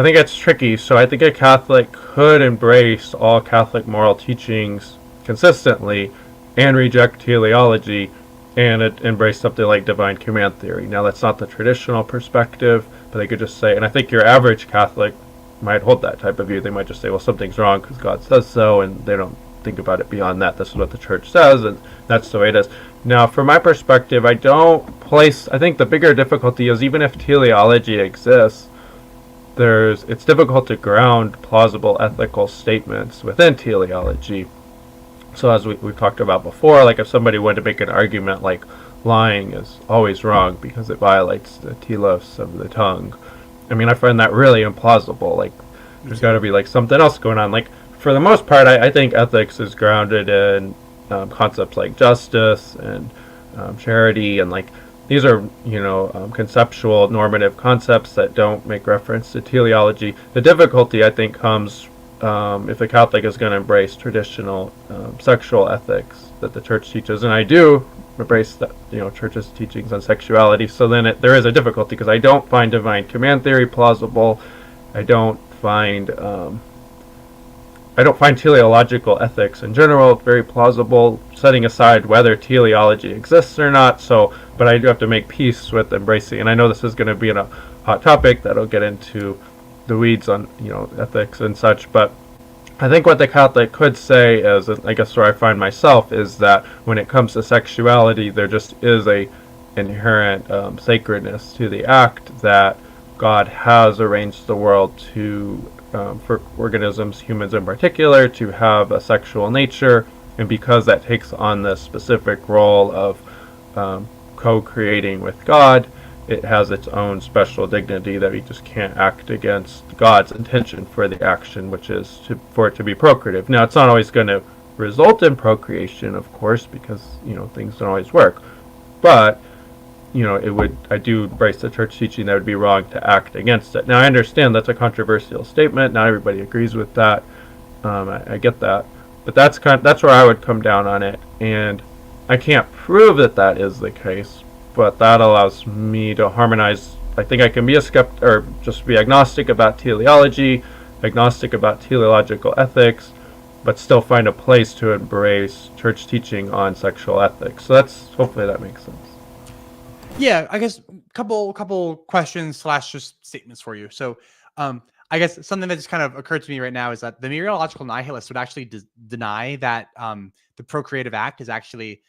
think it's tricky. So I think a Catholic could embrace all Catholic moral teachings consistently and reject teleology and embrace something like divine command theory. Now, that's not the traditional perspective, but they could just say, and I think your average Catholic might hold that type of view. They might just say, well, something's wrong because God says so, and they don't think about it beyond that. This is what the church says, and that's the way it is. Now, from my perspective, I think the bigger difficulty is even if teleology exists, it's difficult to ground plausible ethical statements within teleology. So as we've talked about before, like if somebody wanted to make an argument like lying is always wrong because it violates the telos of the tongue, I mean, I find that really implausible. Like, there's got to be like something else going on. Like, for the most part, I think ethics is grounded in concepts like justice and charity, and like these are conceptual normative concepts that don't make reference to teleology. The difficulty, I think, comes if a Catholic is going to embrace traditional sexual ethics that the Church teaches, and I do embrace that, Church's teachings on sexuality. So then there is a difficulty because I don't find divine command theory plausible. I don't find teleological ethics in general very plausible, setting aside whether teleology exists or not. So, but I do have to make peace with embracing, and I know this is going to be a hot topic that'll get into the weeds on ethics and such, but I think what the Catholic could say is, I guess where I find myself, is that when it comes to sexuality, there just is a inherent sacredness to the act, that God has arranged the world to for organisms, humans in particular, to have a sexual nature, and because that takes on this specific role of co-creating with God, it has its own special dignity that we just can't act against God's intention for the action, which is for it to be procreative. Now, it's not always going to result in procreation, of course, because things don't always work, but it would. I do embrace the Church teaching that it would be wrong to act against it. Now, I understand that's a controversial statement. Not everybody agrees with that. I get that, but that's where I would come down on it, and I can't prove that is the case, but that allows me to harmonize. I think I can be a skeptic, or just be agnostic about teleology, agnostic about teleological ethics, but still find a place to embrace Church teaching on sexual ethics. So hopefully that makes sense. Yeah, I guess couple questions / just statements for you. So, I guess something that just kind of occurred to me right now is that the mereological nihilist would actually deny that the procreative act is actually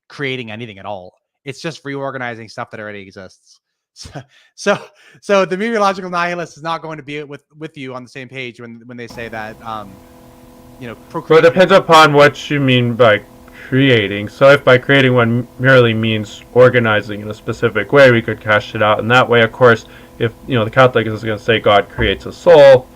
creating anything at all. It's just reorganizing stuff that already exists. So the mereological nihilist is not going to be with you on the same page when they say that procreation. Well, it depends upon what you mean by creating. So if by creating one merely means organizing in a specific way, we could cash it out in that way. Of course, if the Catholic is going to say God creates a soul,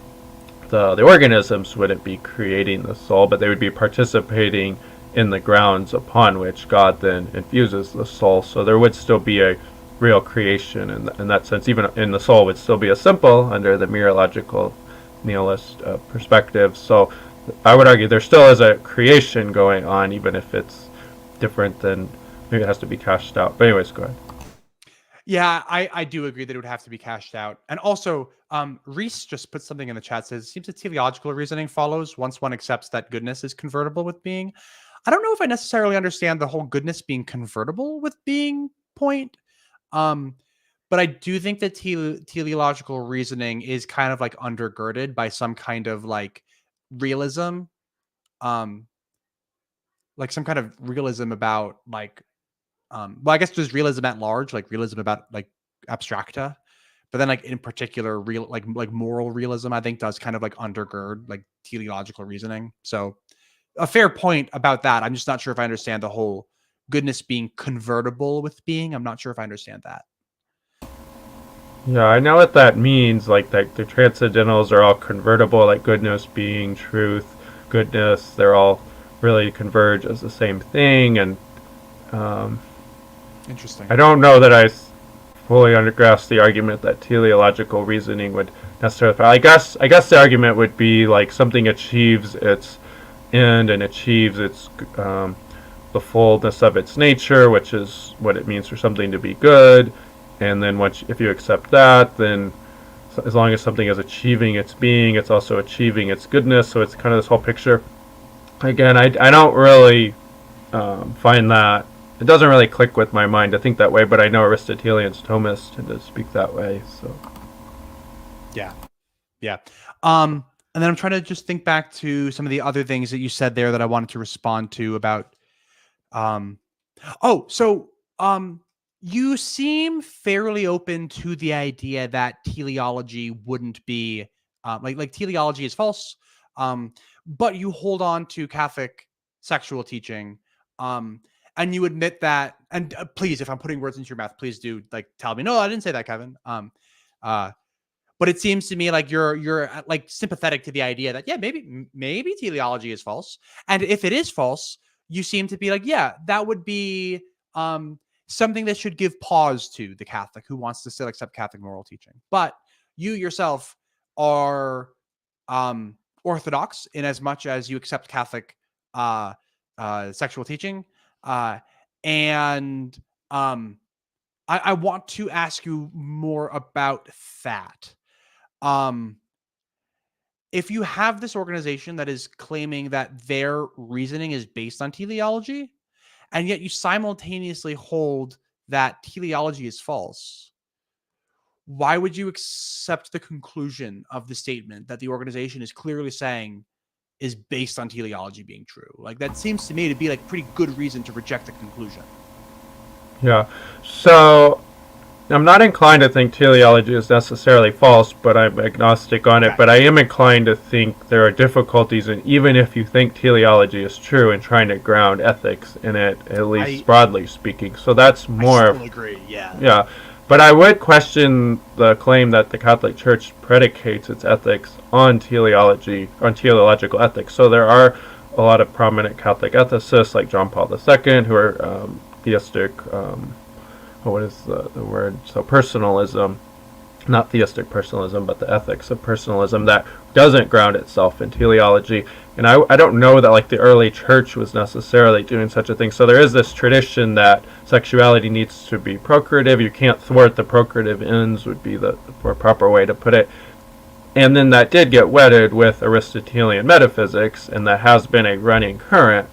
the organisms wouldn't be creating the soul, but they would be participating in the grounds upon which God then infuses the soul. So there would still be a real creation in that sense. Even in the soul would still be a simple under the mereological nihilist perspective. So I would argue there still is a creation going on, even if it's different, than maybe it has to be cashed out. But anyways, go ahead. Yeah, I do agree that it would have to be cashed out. And also, Reese just put something in the chat, says, it seems that teleological reasoning follows once one accepts that goodness is convertible with being. I don't know if I necessarily understand the whole goodness being convertible with being point. But I do think that teleological reasoning is kind of like undergirded by some kind of like realism, like some kind of realism about like, well, I guess there's realism at large, like realism about like abstracta, but then like in particular, real like moral realism, I think does kind of like undergird like teleological reasoning. So a fair point about that. I'm just not sure if I understand the whole goodness being convertible with being. I'm not sure if I understand that. Yeah, I know what that means. Like the transcendentals are all convertible, like goodness, being, truth, goodness. They're all really converge as the same thing. And Interesting. I don't know that I fully grasp the argument that teleological reasoning would necessarily. I guess the argument would be like something achieves its end and achieves its the fullness of its nature, which is what it means for something to be good. And then if you accept that, then as long as something is achieving its being, it's also achieving its goodness. So it's kind of this whole picture. Again, I don't really find that. It doesn't really click with my mind to think that way, but I know Aristotelians, Thomists tend to speak that way. So yeah. And then I'm trying to just think back to some of the other things that you said there that I wanted to respond to about. You seem fairly open to the idea that teleology wouldn't be like teleology is false, but you hold on to Catholic sexual teaching, and you admit that. And please, if I'm putting words into your mouth, please do like tell me. No, I didn't say that, Kevin. But it seems to me like you're like sympathetic to the idea that maybe teleology is false, and if it is false, you seem to be like, yeah, that would be something that should give pause to the Catholic who wants to still accept Catholic moral teaching. But you yourself are orthodox in as much as you accept Catholic sexual teaching. And I want to ask you more about that. If you have this organization that is claiming that their reasoning is based on teleology, and yet you simultaneously hold that teleology is false, why would you accept the conclusion of the statement that the organization is clearly saying is based on teleology being true? Like, that seems to me to be like pretty good reason to reject the conclusion. Yeah. So I'm not inclined to think teleology is necessarily false, but I'm agnostic on it. Okay. But I am inclined to think there are difficulties, and even if you think teleology is true, in trying to ground ethics in it, at least broadly speaking. So that's more. I still agree. Yeah. Yeah. But I would question the claim that the Catholic Church predicates its ethics on teleology, on teleological ethics. So there are a lot of prominent Catholic ethicists like John Paul II who are theistic. What is the word? So personalism, not theistic personalism, but the ethics of personalism that doesn't ground itself in teleology. And I don't know that like the early church was necessarily doing such a thing. So there is this tradition that sexuality needs to be procreative. You can't thwart the procreative ends would be the more proper way to put it. And then that did get wedded with Aristotelian metaphysics, and that has been a running current.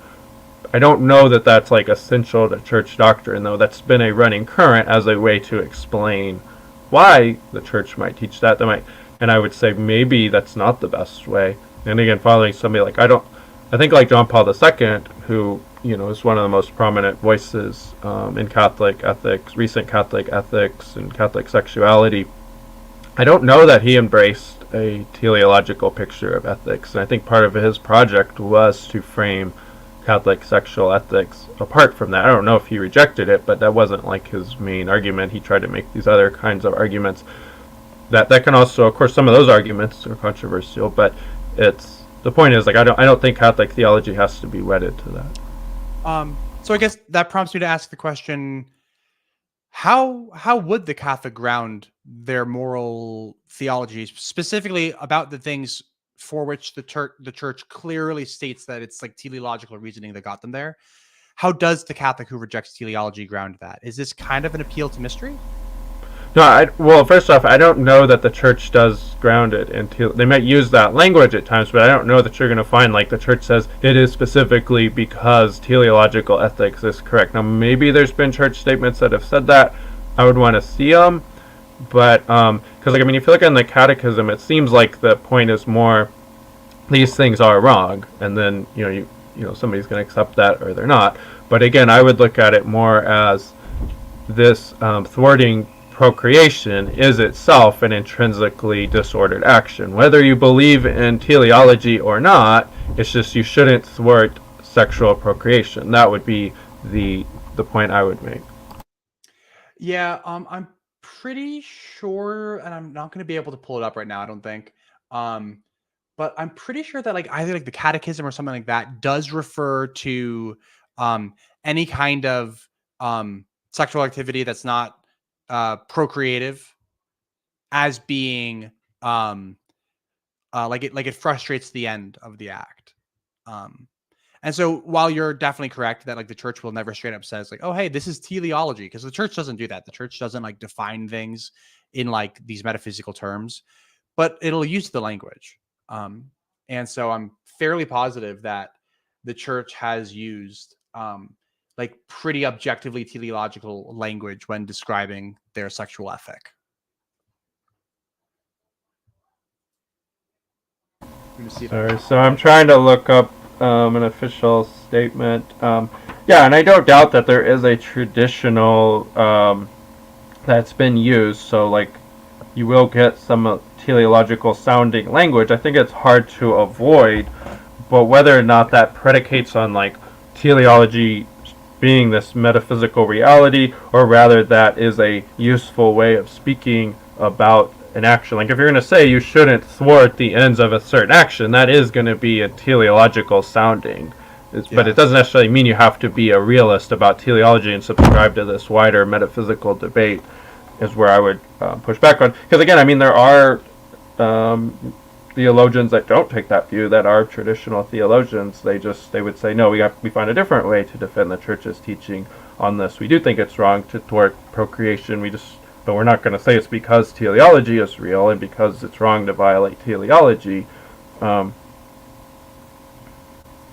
I don't know that that's like essential to church doctrine, though. That's been a running current as a way to explain why the church might teach that. And I would say maybe that's not the best way. And again, following somebody like I think like John Paul II, who is one of the most prominent voices in Catholic ethics, recent Catholic ethics and Catholic sexuality. I don't know that he embraced a teleological picture of ethics, and I think part of his project was to frame Catholic sexual ethics apart from that. I don't know if he rejected it, but that wasn't like his main argument. He tried to make these other kinds of arguments that can also, of course, some of those arguments are controversial, but the point is like I don't think Catholic theology has to be wedded to that. So I guess that prompts me to ask the question: How would the Catholic ground their moral theologies, specifically about the things for which the church clearly states that it's like teleological reasoning that got them there? How does the Catholic who rejects teleology ground that? Is this kind of an appeal to mystery? No, well, first off, I don't know that the church does ground it in they might use that language at times, but I don't know that you're going to find like the church says it is specifically because teleological ethics is correct. Now, maybe there's been church statements that have said that. I would want to see them, but because like I mean, if you look in the Catechism, it seems like the point is more these things are wrong, and then you know somebody's going to accept that or they're not. But again, I would look at it more as this thwarting procreation is itself an intrinsically disordered action. Whether you believe in teleology or not, it's just you shouldn't thwart sexual procreation. That would be the point I would make. Yeah, I'm pretty sure, and I'm not going to be able to pull it up right now, I don't think. But I'm pretty sure that like either like the Catechism or something like that does refer to any kind of sexual activity that's not procreative as being like it frustrates the end of the act. And so while you're definitely correct that like the church will never straight up says like, oh, hey, this is teleology, because the church doesn't do that. The church doesn't like define things in like these metaphysical terms, but it'll use the language. And so I'm fairly positive that the church has used like pretty objectively teleological language when describing their sexual ethic. Sorry, so I'm trying to look up an official statement. Yeah, and I don't doubt that there is a traditional that's been used. So like you will get some teleological sounding language. I think it's hard to avoid, but whether or not that predicates on like teleology being this metaphysical reality, or rather that is a useful way of speaking about an action. Like if you're going to say you shouldn't thwart the ends of a certain action, that is going to be a teleological sounding. But it doesn't necessarily mean you have to be a realist about teleology and subscribe to this wider metaphysical debate, is where I would push back on. Because again, I mean, there are theologians that don't take that view, that are traditional theologians, they would say, no, we find a different way to defend the church's teaching on this. We do think it's wrong to thwart procreation. But we're not going to say it's because teleology is real and because it's wrong to violate teleology.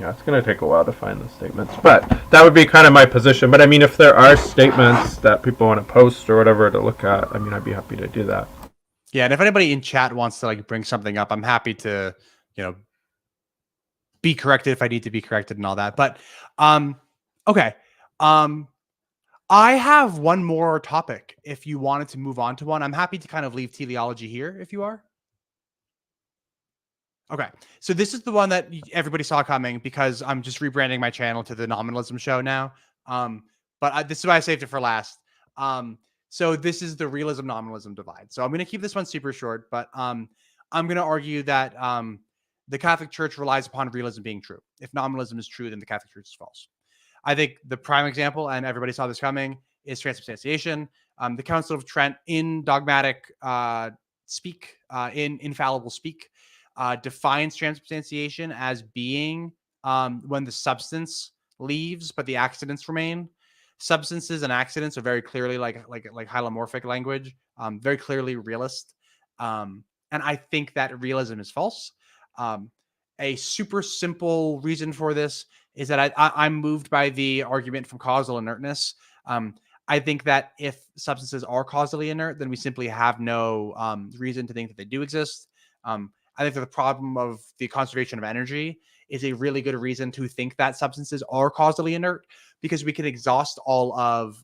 It's going to take a while to find the statements, but that would be kind of my position. But I mean, if there are statements that people want to post or whatever to look at, I mean, I'd be happy to do that. Yeah, and if anybody in chat wants to like bring something up, I'm happy to, be corrected if I need to be corrected and all that. But okay. I have one more topic. If you wanted to move on to one, I'm happy to kind of leave teleology here if you are. Okay, so this is the one that everybody saw coming because I'm just rebranding my channel to the Nominalism Show now. This is why I saved it for last. So this is the realism nominalism divide. So I'm going to keep this one super short, but I'm going to argue that the Catholic Church relies upon realism being true. If nominalism is true, then the Catholic Church is false. I think the prime example, and everybody saw this coming, is transubstantiation. The Council of Trent, in dogmatic speak, in infallible speak, defines transubstantiation as being when the substance leaves, but the accidents remain. Substances and accidents are very clearly like hylomorphic language, very clearly realist. And I think that realism is false. A super simple reason for this is that I'm moved by the argument from causal inertness. I think that if substances are causally inert, then we simply have no reason to think that they do exist. I think that the problem of the conservation of energy is a really good reason to think that substances are causally inert, because we can exhaust all of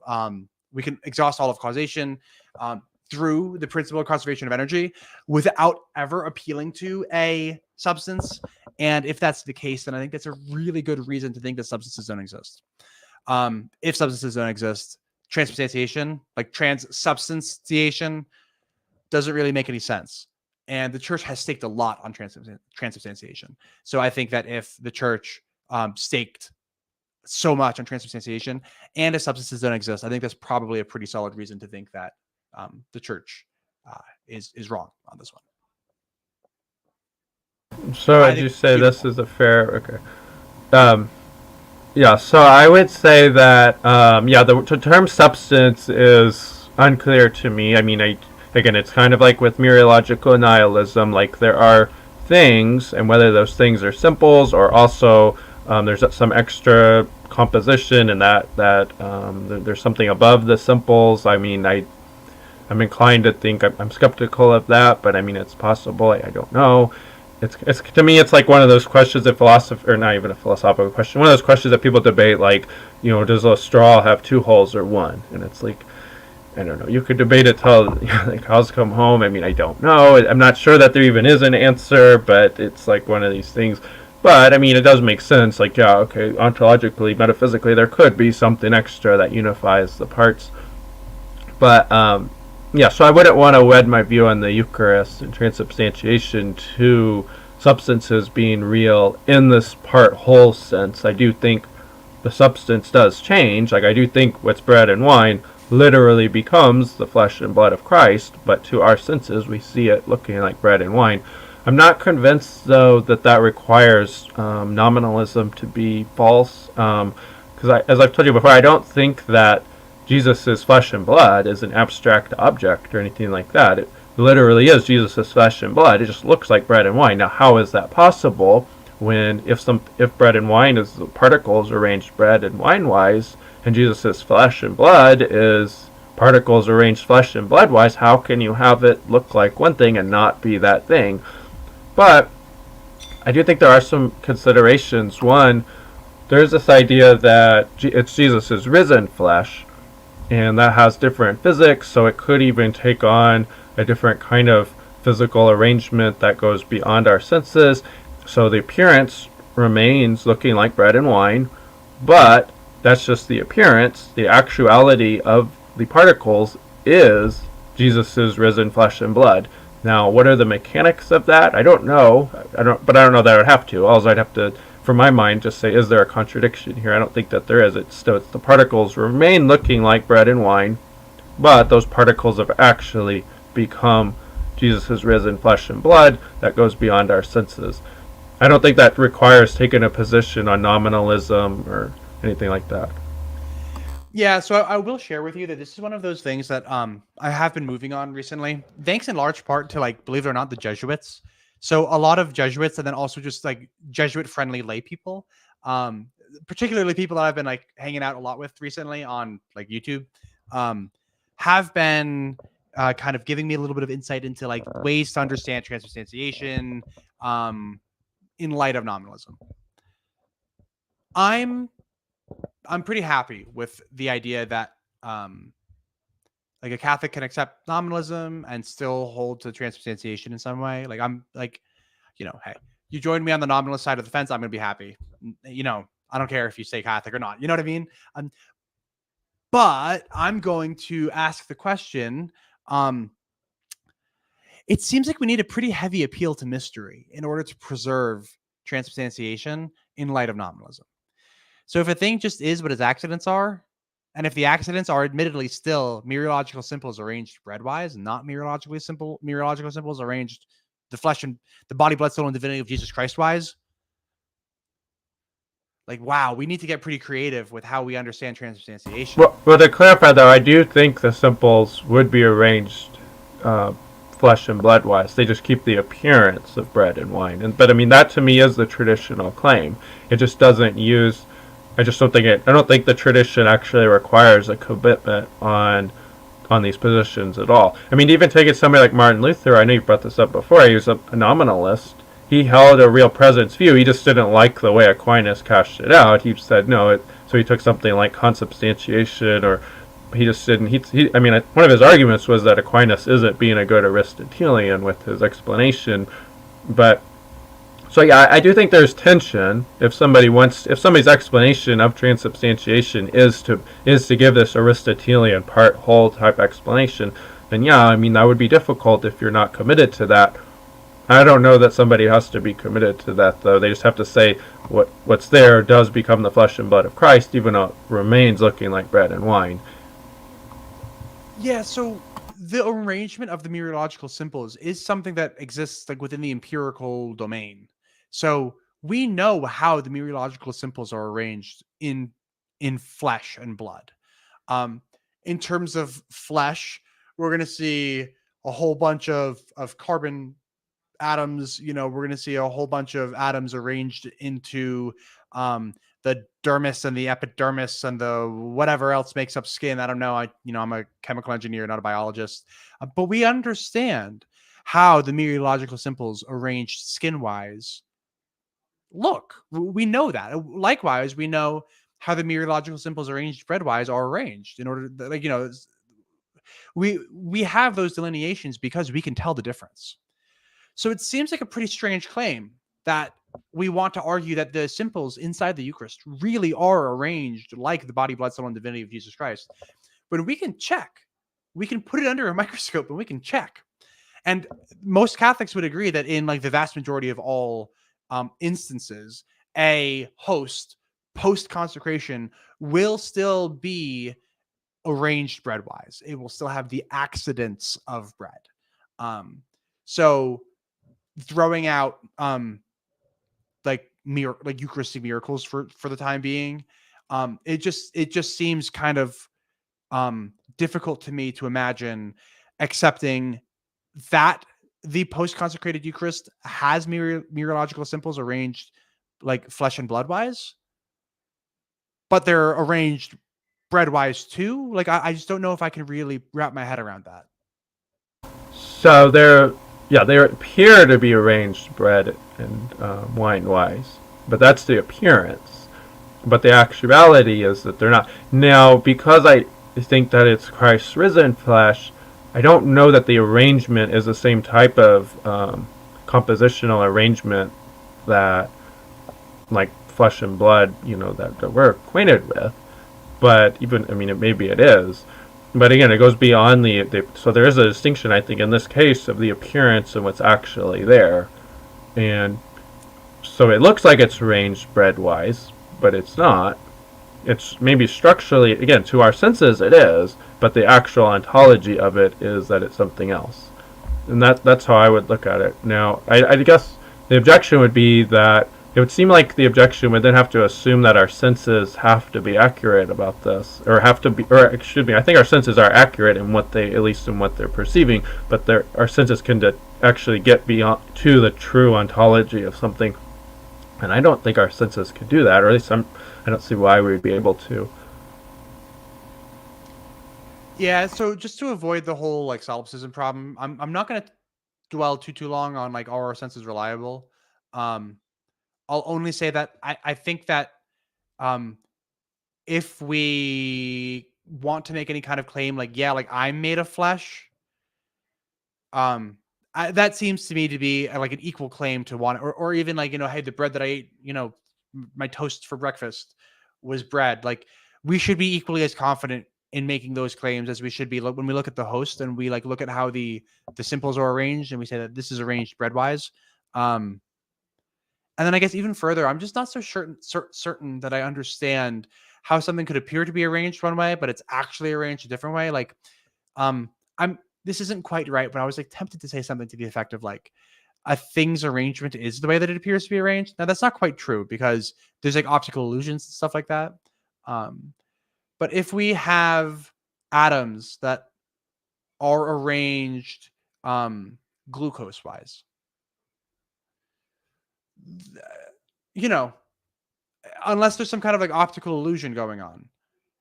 causation through the principle of conservation of energy without ever appealing to a substance. And if that's the case, then I think that's a really good reason to think that substances don't exist. If substances don't exist, transubstantiation, like transubstantiation, doesn't really make any sense. And the church has staked a lot on transubstantiation. So I think that if the church staked so much on transubstantiation and if substances don't exist, I think that's probably a pretty solid reason to think that the church is wrong on this one. So would you say this is a fair... Okay. Yeah, so I would say that, the term substance is unclear to me. I mean, again, it's kind of like with myologically nihilism, like there are things, and whether those things are simples or also there's some extra composition and that there's something above the simples. I mean, I'm inclined to think I'm skeptical of that, but I mean, it's possible. I don't know. It's to me, it's like one of those questions that philosophy, or not even a philosophical question, one of those questions that people debate, like, does a straw have two holes or one? And it's like, I don't know. You could debate it till the cows come home. I mean, I don't know. I'm not sure that there even is an answer, but it's like one of these things. But I mean, it does make sense. Like, yeah, okay, ontologically, metaphysically, there could be something extra that unifies the parts. But so I wouldn't want to wed my view on the Eucharist and transubstantiation to substances being real in this part-whole sense. I do think the substance does change. Like, I do think what's bread and wine literally becomes the flesh and blood of Christ, but to our senses, we see it looking like bread and wine. I'm not convinced, though, that requires nominalism to be false, because as I've told you before, I don't think that Jesus' flesh and blood is an abstract object or anything like that. It literally is Jesus' flesh and blood. It just looks like bread and wine. Now, how is that possible when if bread and wine is the particles arranged bread and wine-wise, and Jesus' flesh and blood is particles arranged flesh and blood-wise, how can you have it look like one thing and not be that thing? But I do think there are some considerations. One, there's this idea that it's Jesus' risen flesh, and that has different physics, so it could even take on a different kind of physical arrangement that goes beyond our senses. So the appearance remains looking like bread and wine, but that's just the appearance. The actuality of the particles is Jesus' risen flesh and blood. Now, what are the mechanics of that? I don't know. I don't know that I would have to. I'd have to, for my mind, just say, is there a contradiction here? I don't think that there is. It's the particles remain looking like bread and wine, but those particles have actually become Jesus is risen flesh and blood, that goes beyond our senses. I don't think that requires taking a position on nominalism or anything like that. Yeah, so I will share with you that this is one of those things that I have been moving on recently, thanks in large part to, like, believe it or not, the Jesuits. So a lot of Jesuits, and then also just like Jesuit-friendly lay people, particularly people that I've been like hanging out a lot with recently on like YouTube, have been kind of giving me a little bit of insight into like ways to understand transubstantiation in light of nominalism. I'm pretty happy with the idea that like a Catholic can accept nominalism and still hold to transubstantiation in some way. Like, I'm like, hey, you join me on the nominalist side of the fence, I'm gonna be happy. I don't care if you say Catholic or not. You know what I mean? But I'm going to ask the question. It seems like we need a pretty heavy appeal to mystery in order to preserve transubstantiation in light of nominalism. So if a thing just is what its accidents are, and if the accidents are admittedly still mereological simples arranged breadwise, and not mereological simples arranged the flesh and the body, blood, soul, and divinity of Jesus Christ wise, like, wow, we need to get pretty creative with how we understand transubstantiation. Well, to clarify though, I do think the simples would be arranged flesh and blood wise. They just keep the appearance of bread and wine. But I mean, that to me is the traditional claim. It just doesn't use. I don't think the tradition actually requires a commitment on these positions at all. I mean, even taking somebody like Martin Luther, I know you brought this up before, he was a nominalist. He held a real presence view. He just didn't like the way Aquinas cashed it out. He said no, so he took something like consubstantiation, or he just didn't. I mean, one of his arguments was that Aquinas isn't being a good Aristotelian with his explanation, but. So yeah, I do think there's tension if somebody's explanation of transubstantiation is to give this Aristotelian part whole type explanation, then yeah, I mean that would be difficult if you're not committed to that. I don't know that somebody has to be committed to that though. They just have to say what's there does become the flesh and blood of Christ, even though it remains looking like bread and wine. Yeah, so the arrangement of the mereological simples is something that exists like within the empirical domain. So we know how the mereological simples are arranged in flesh and blood. In terms of flesh, we're going to see a whole bunch of carbon atoms. We're going to see a whole bunch of atoms arranged into the dermis and the epidermis and the whatever else makes up skin. I don't know. I'm a chemical engineer, not a biologist, but we understand how the mereological simples arranged skin-wise look. We know that. Likewise, we know how the mereological simples arranged breadwise are arranged in order to, we have those delineations because we can tell the difference. So it seems like a pretty strange claim that we want to argue that the simples inside the Eucharist really are arranged like the body, blood, soul, and divinity of Jesus Christ. But we can check. We can put it under a microscope and we can check. And most Catholics would agree that in like the vast majority of all instances, a host post-consecration will still be arranged breadwise. It will still have the accidents of bread. So throwing out like Eucharistic miracles for the time being, it just seems kind of difficult to me to imagine accepting that the post-consecrated Eucharist has mereological simples arranged like flesh and blood wise, but they're arranged bread wise too. Like, I just don't know if I can really wrap my head around that. So they appear to be arranged bread and wine wise, but that's the appearance. But the actuality is that they're not. Now, because I think that it's Christ's risen flesh, I don't know that the arrangement is the same type of compositional arrangement that, like flesh and blood, that we're acquainted with. But maybe it is. But again, it goes beyond so there is a distinction, I think, in this case of the appearance and what's actually there. And so it looks like it's arranged bread-wise, but it's not. It's maybe structurally, again, to our senses it is, but the actual ontology of it is that it's something else. and that's how I would look at it. Now, I guess the objection would be that it would seem like the objection would then have to assume that our senses have to be accurate about this, or have to be, or excuse me, I think our senses are accurate in what they, at least in what they're perceiving, but our senses can actually get beyond to the true ontology of something, and I don't think our senses could do that, or at least I don't see why we would be able to. Yeah, so just to avoid the whole like solipsism problem, I'm not gonna dwell too long on like are our senses reliable. Um, I'll only say that I think that um if we want to make any kind of claim like yeah, like I'm made of flesh, um that seems to me to be like an equal claim to want, or even like, hey, the bread that I ate, my toast for breakfast was bread. Like we should be equally as confident in making those claims as we should be when we look at the host and we like look at how the simples are arranged and we say that this is arranged breadwise. um and then I guess even further, I'm just not so certain that I understand how something could appear to be arranged one way but it's actually arranged a different way. Like um, I'm this isn't quite right, but I was like tempted to say something to the effect of like a thing's arrangement is the way that it appears to be arranged. Now that's not quite true because there's like optical illusions and stuff like that. Um, but if we have atoms that are arranged glucose wise, you know, unless there's some kind of like optical illusion going on,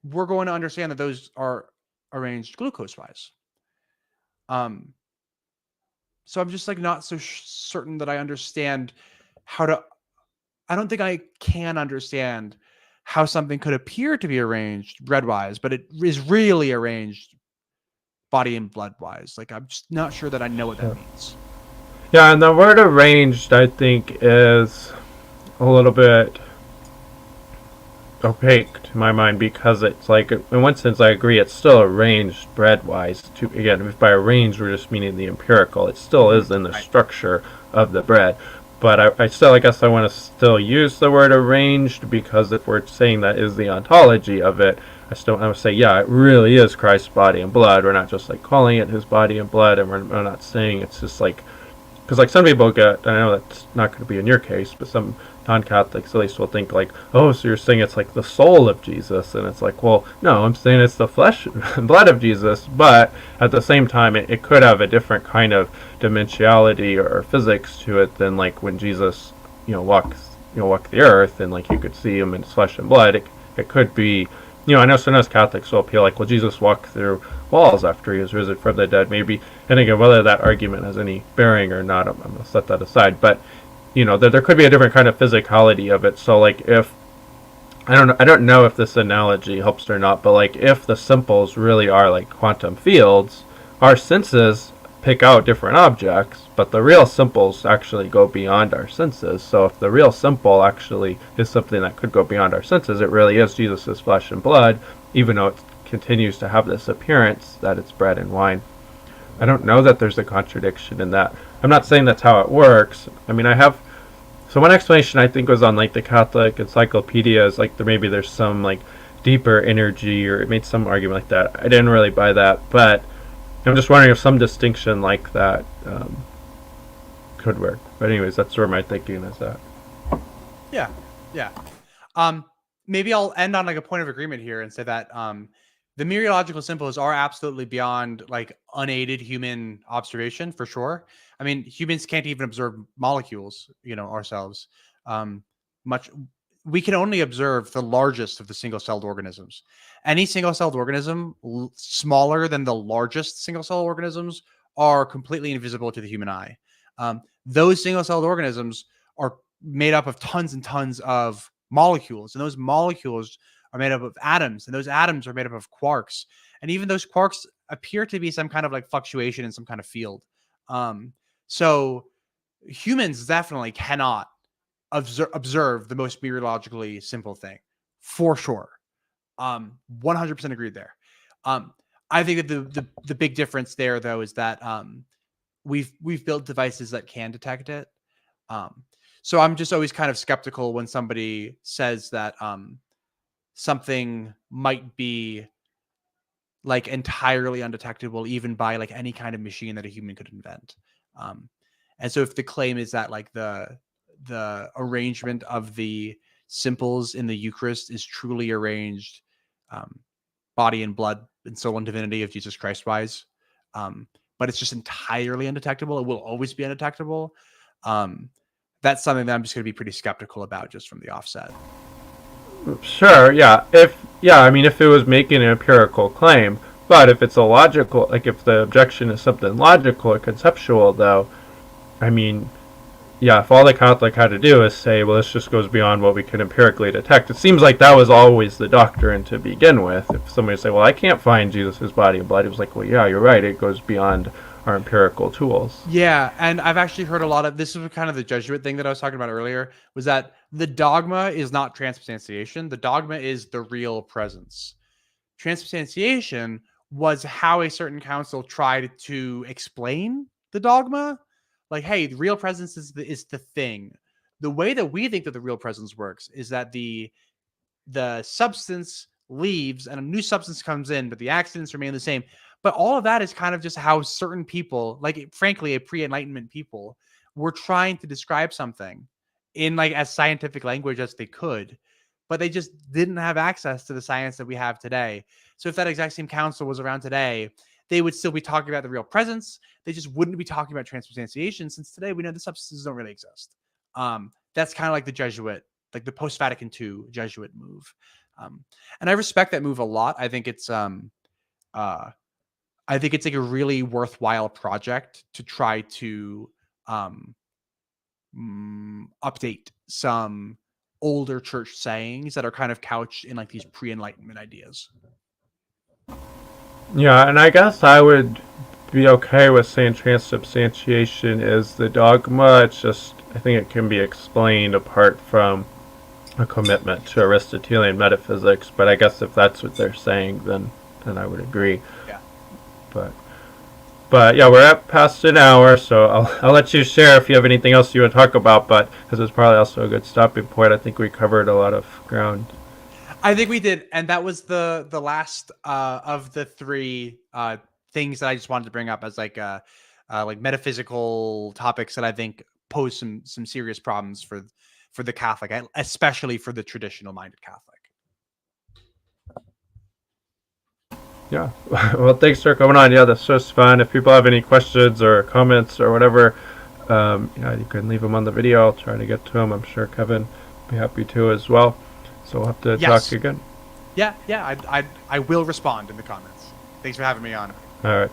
we're going to understand that those are arranged glucose wise. Um, So I'm just like not so certain that I understand how to. I don't think I can understand how something could appear to be arranged breadwise, but it is really arranged body and blood wise. Like I'm just not sure that I know what that means. Yeah, and the word arranged, I think, is a little bit opaque to my mind because it's like, in one sense, I agree, it's still arranged bread-wise. Again, if by arranged we're just meaning the empirical, it still is in the structure of the bread. But I still, I guess I want to still use the word arranged because if we're saying that is the ontology of it, I would say, yeah, it really is Christ's body and blood. We're not just like calling it his body and blood, and we're not saying it's just like, because like some people get, I know that's not going to be in your case, but some non-Catholics at least will think like, oh, so you're saying it's like the soul of Jesus, and it's like, well, no, I'm saying it's the flesh and blood of Jesus, but at the same time, it could have a different kind of dimensionality or physics to it than like when Jesus, walked the earth, and like you could see him in his flesh and blood. It could be, I know sometimes Catholics will appeal like, well, Jesus walked through walls after he was risen from the dead, maybe. And again, whether that argument has any bearing or not, I'm going to set that aside. But there could be a different kind of physicality of it. So like if I don't know if this analogy helps or not, but like if the simples really are like quantum fields, our senses pick out different objects, but the real simples actually go beyond our senses. So if the real simple actually is something that could go beyond our senses, it really is Jesus' flesh and blood, even though it continues to have this appearance that it's bread and wine. I don't know that there's a contradiction in that. I'm not saying that's how it works. I mean, so one explanation I think was on like the Catholic Encyclopedia is like maybe there's some like deeper energy, or it made some argument like that. I didn't really buy that, but I'm just wondering if some distinction like that could work. But anyways, that's where my thinking is at. Yeah, yeah. Maybe I'll end on like a point of agreement here and say that the mereological simples are absolutely beyond like unaided human observation for sure. I mean, humans can't even observe molecules, ourselves. Much We can only observe the largest of the single-celled organisms. Any single-celled organism smaller than the largest single-celled organisms are completely invisible to the human eye. Those single-celled organisms are made up of tons and tons of molecules, and those molecules are made up of atoms, and those atoms are made up of quarks, and even those quarks appear to be some kind of like fluctuation in some kind of field. So humans definitely cannot observe the most meteorologically simple thing for sure. 100% agreed there. I think that the big difference there though is that we've built devices that can detect it. So I'm just always kind of skeptical when somebody says that something might be like entirely undetectable even by like any kind of machine that a human could invent. And so if the claim is that like the arrangement of the simples in the Eucharist is truly arranged, body and blood and soul and divinity of Jesus Christ wise, but it's just entirely undetectable, it will always be undetectable. That's something that I'm just going to be pretty skeptical about just from the offset. Sure, yeah. I mean, if it was making an empirical claim, but if it's a logical, like if the objection is something logical or conceptual, though, I mean, yeah, if all the Catholic had to do is say, well, this just goes beyond what we can empirically detect. It seems like that was always the doctrine to begin with. If somebody say, well, I can't find Jesus' body and blood, it was like, well, yeah, you're right. It goes beyond our empirical tools. Yeah, and I've actually heard a lot of this is kind of the Jesuit thing that I was talking about earlier, was that the dogma is not transubstantiation. The dogma is the real presence. Transubstantiation was how a certain council tried to explain the dogma. Like, hey, the real presence is the thing. The way that we think that the real presence works is that the substance leaves and a new substance comes in, but the accidents remain the same. But all of that is kind of just how certain people, like frankly, a pre-enlightenment people, were trying to describe something in like as scientific language as they could, but they just didn't have access to the science that we have today. So if that exact same council was around today, they would still be talking about the real presence. They just wouldn't be talking about transubstantiation, since today we know the substances don't really exist. That's kind of like the Jesuit, like the post-Vatican II Jesuit move. And I respect that move a lot. I think it's like a really worthwhile project to try to update some older church sayings that are kind of couched in like these pre-enlightenment ideas. Yeah, and I guess I would be okay with saying transubstantiation is the dogma. It's just, I think it can be explained apart from a commitment to Aristotelian metaphysics. But I guess if that's what they're saying, then I would agree. Yeah. But yeah, we're at past an hour, so I'll let you share if you have anything else you want to talk about. But because it's probably also a good stopping point, I think we covered a lot of ground. I think we did, and that was the last of the three things that I just wanted to bring up as like metaphysical topics that I think pose some serious problems for the Catholic, especially for the traditional minded Catholic. Yeah, well, thanks for coming on. Yeah, this was fun. If people have any questions or comments or whatever, you can leave them on the video. I'll try to get to them. I'm sure Kevin will be happy to as well. So we'll have to talk again. Yeah, I will respond in the comments. Thanks for having me on. All right.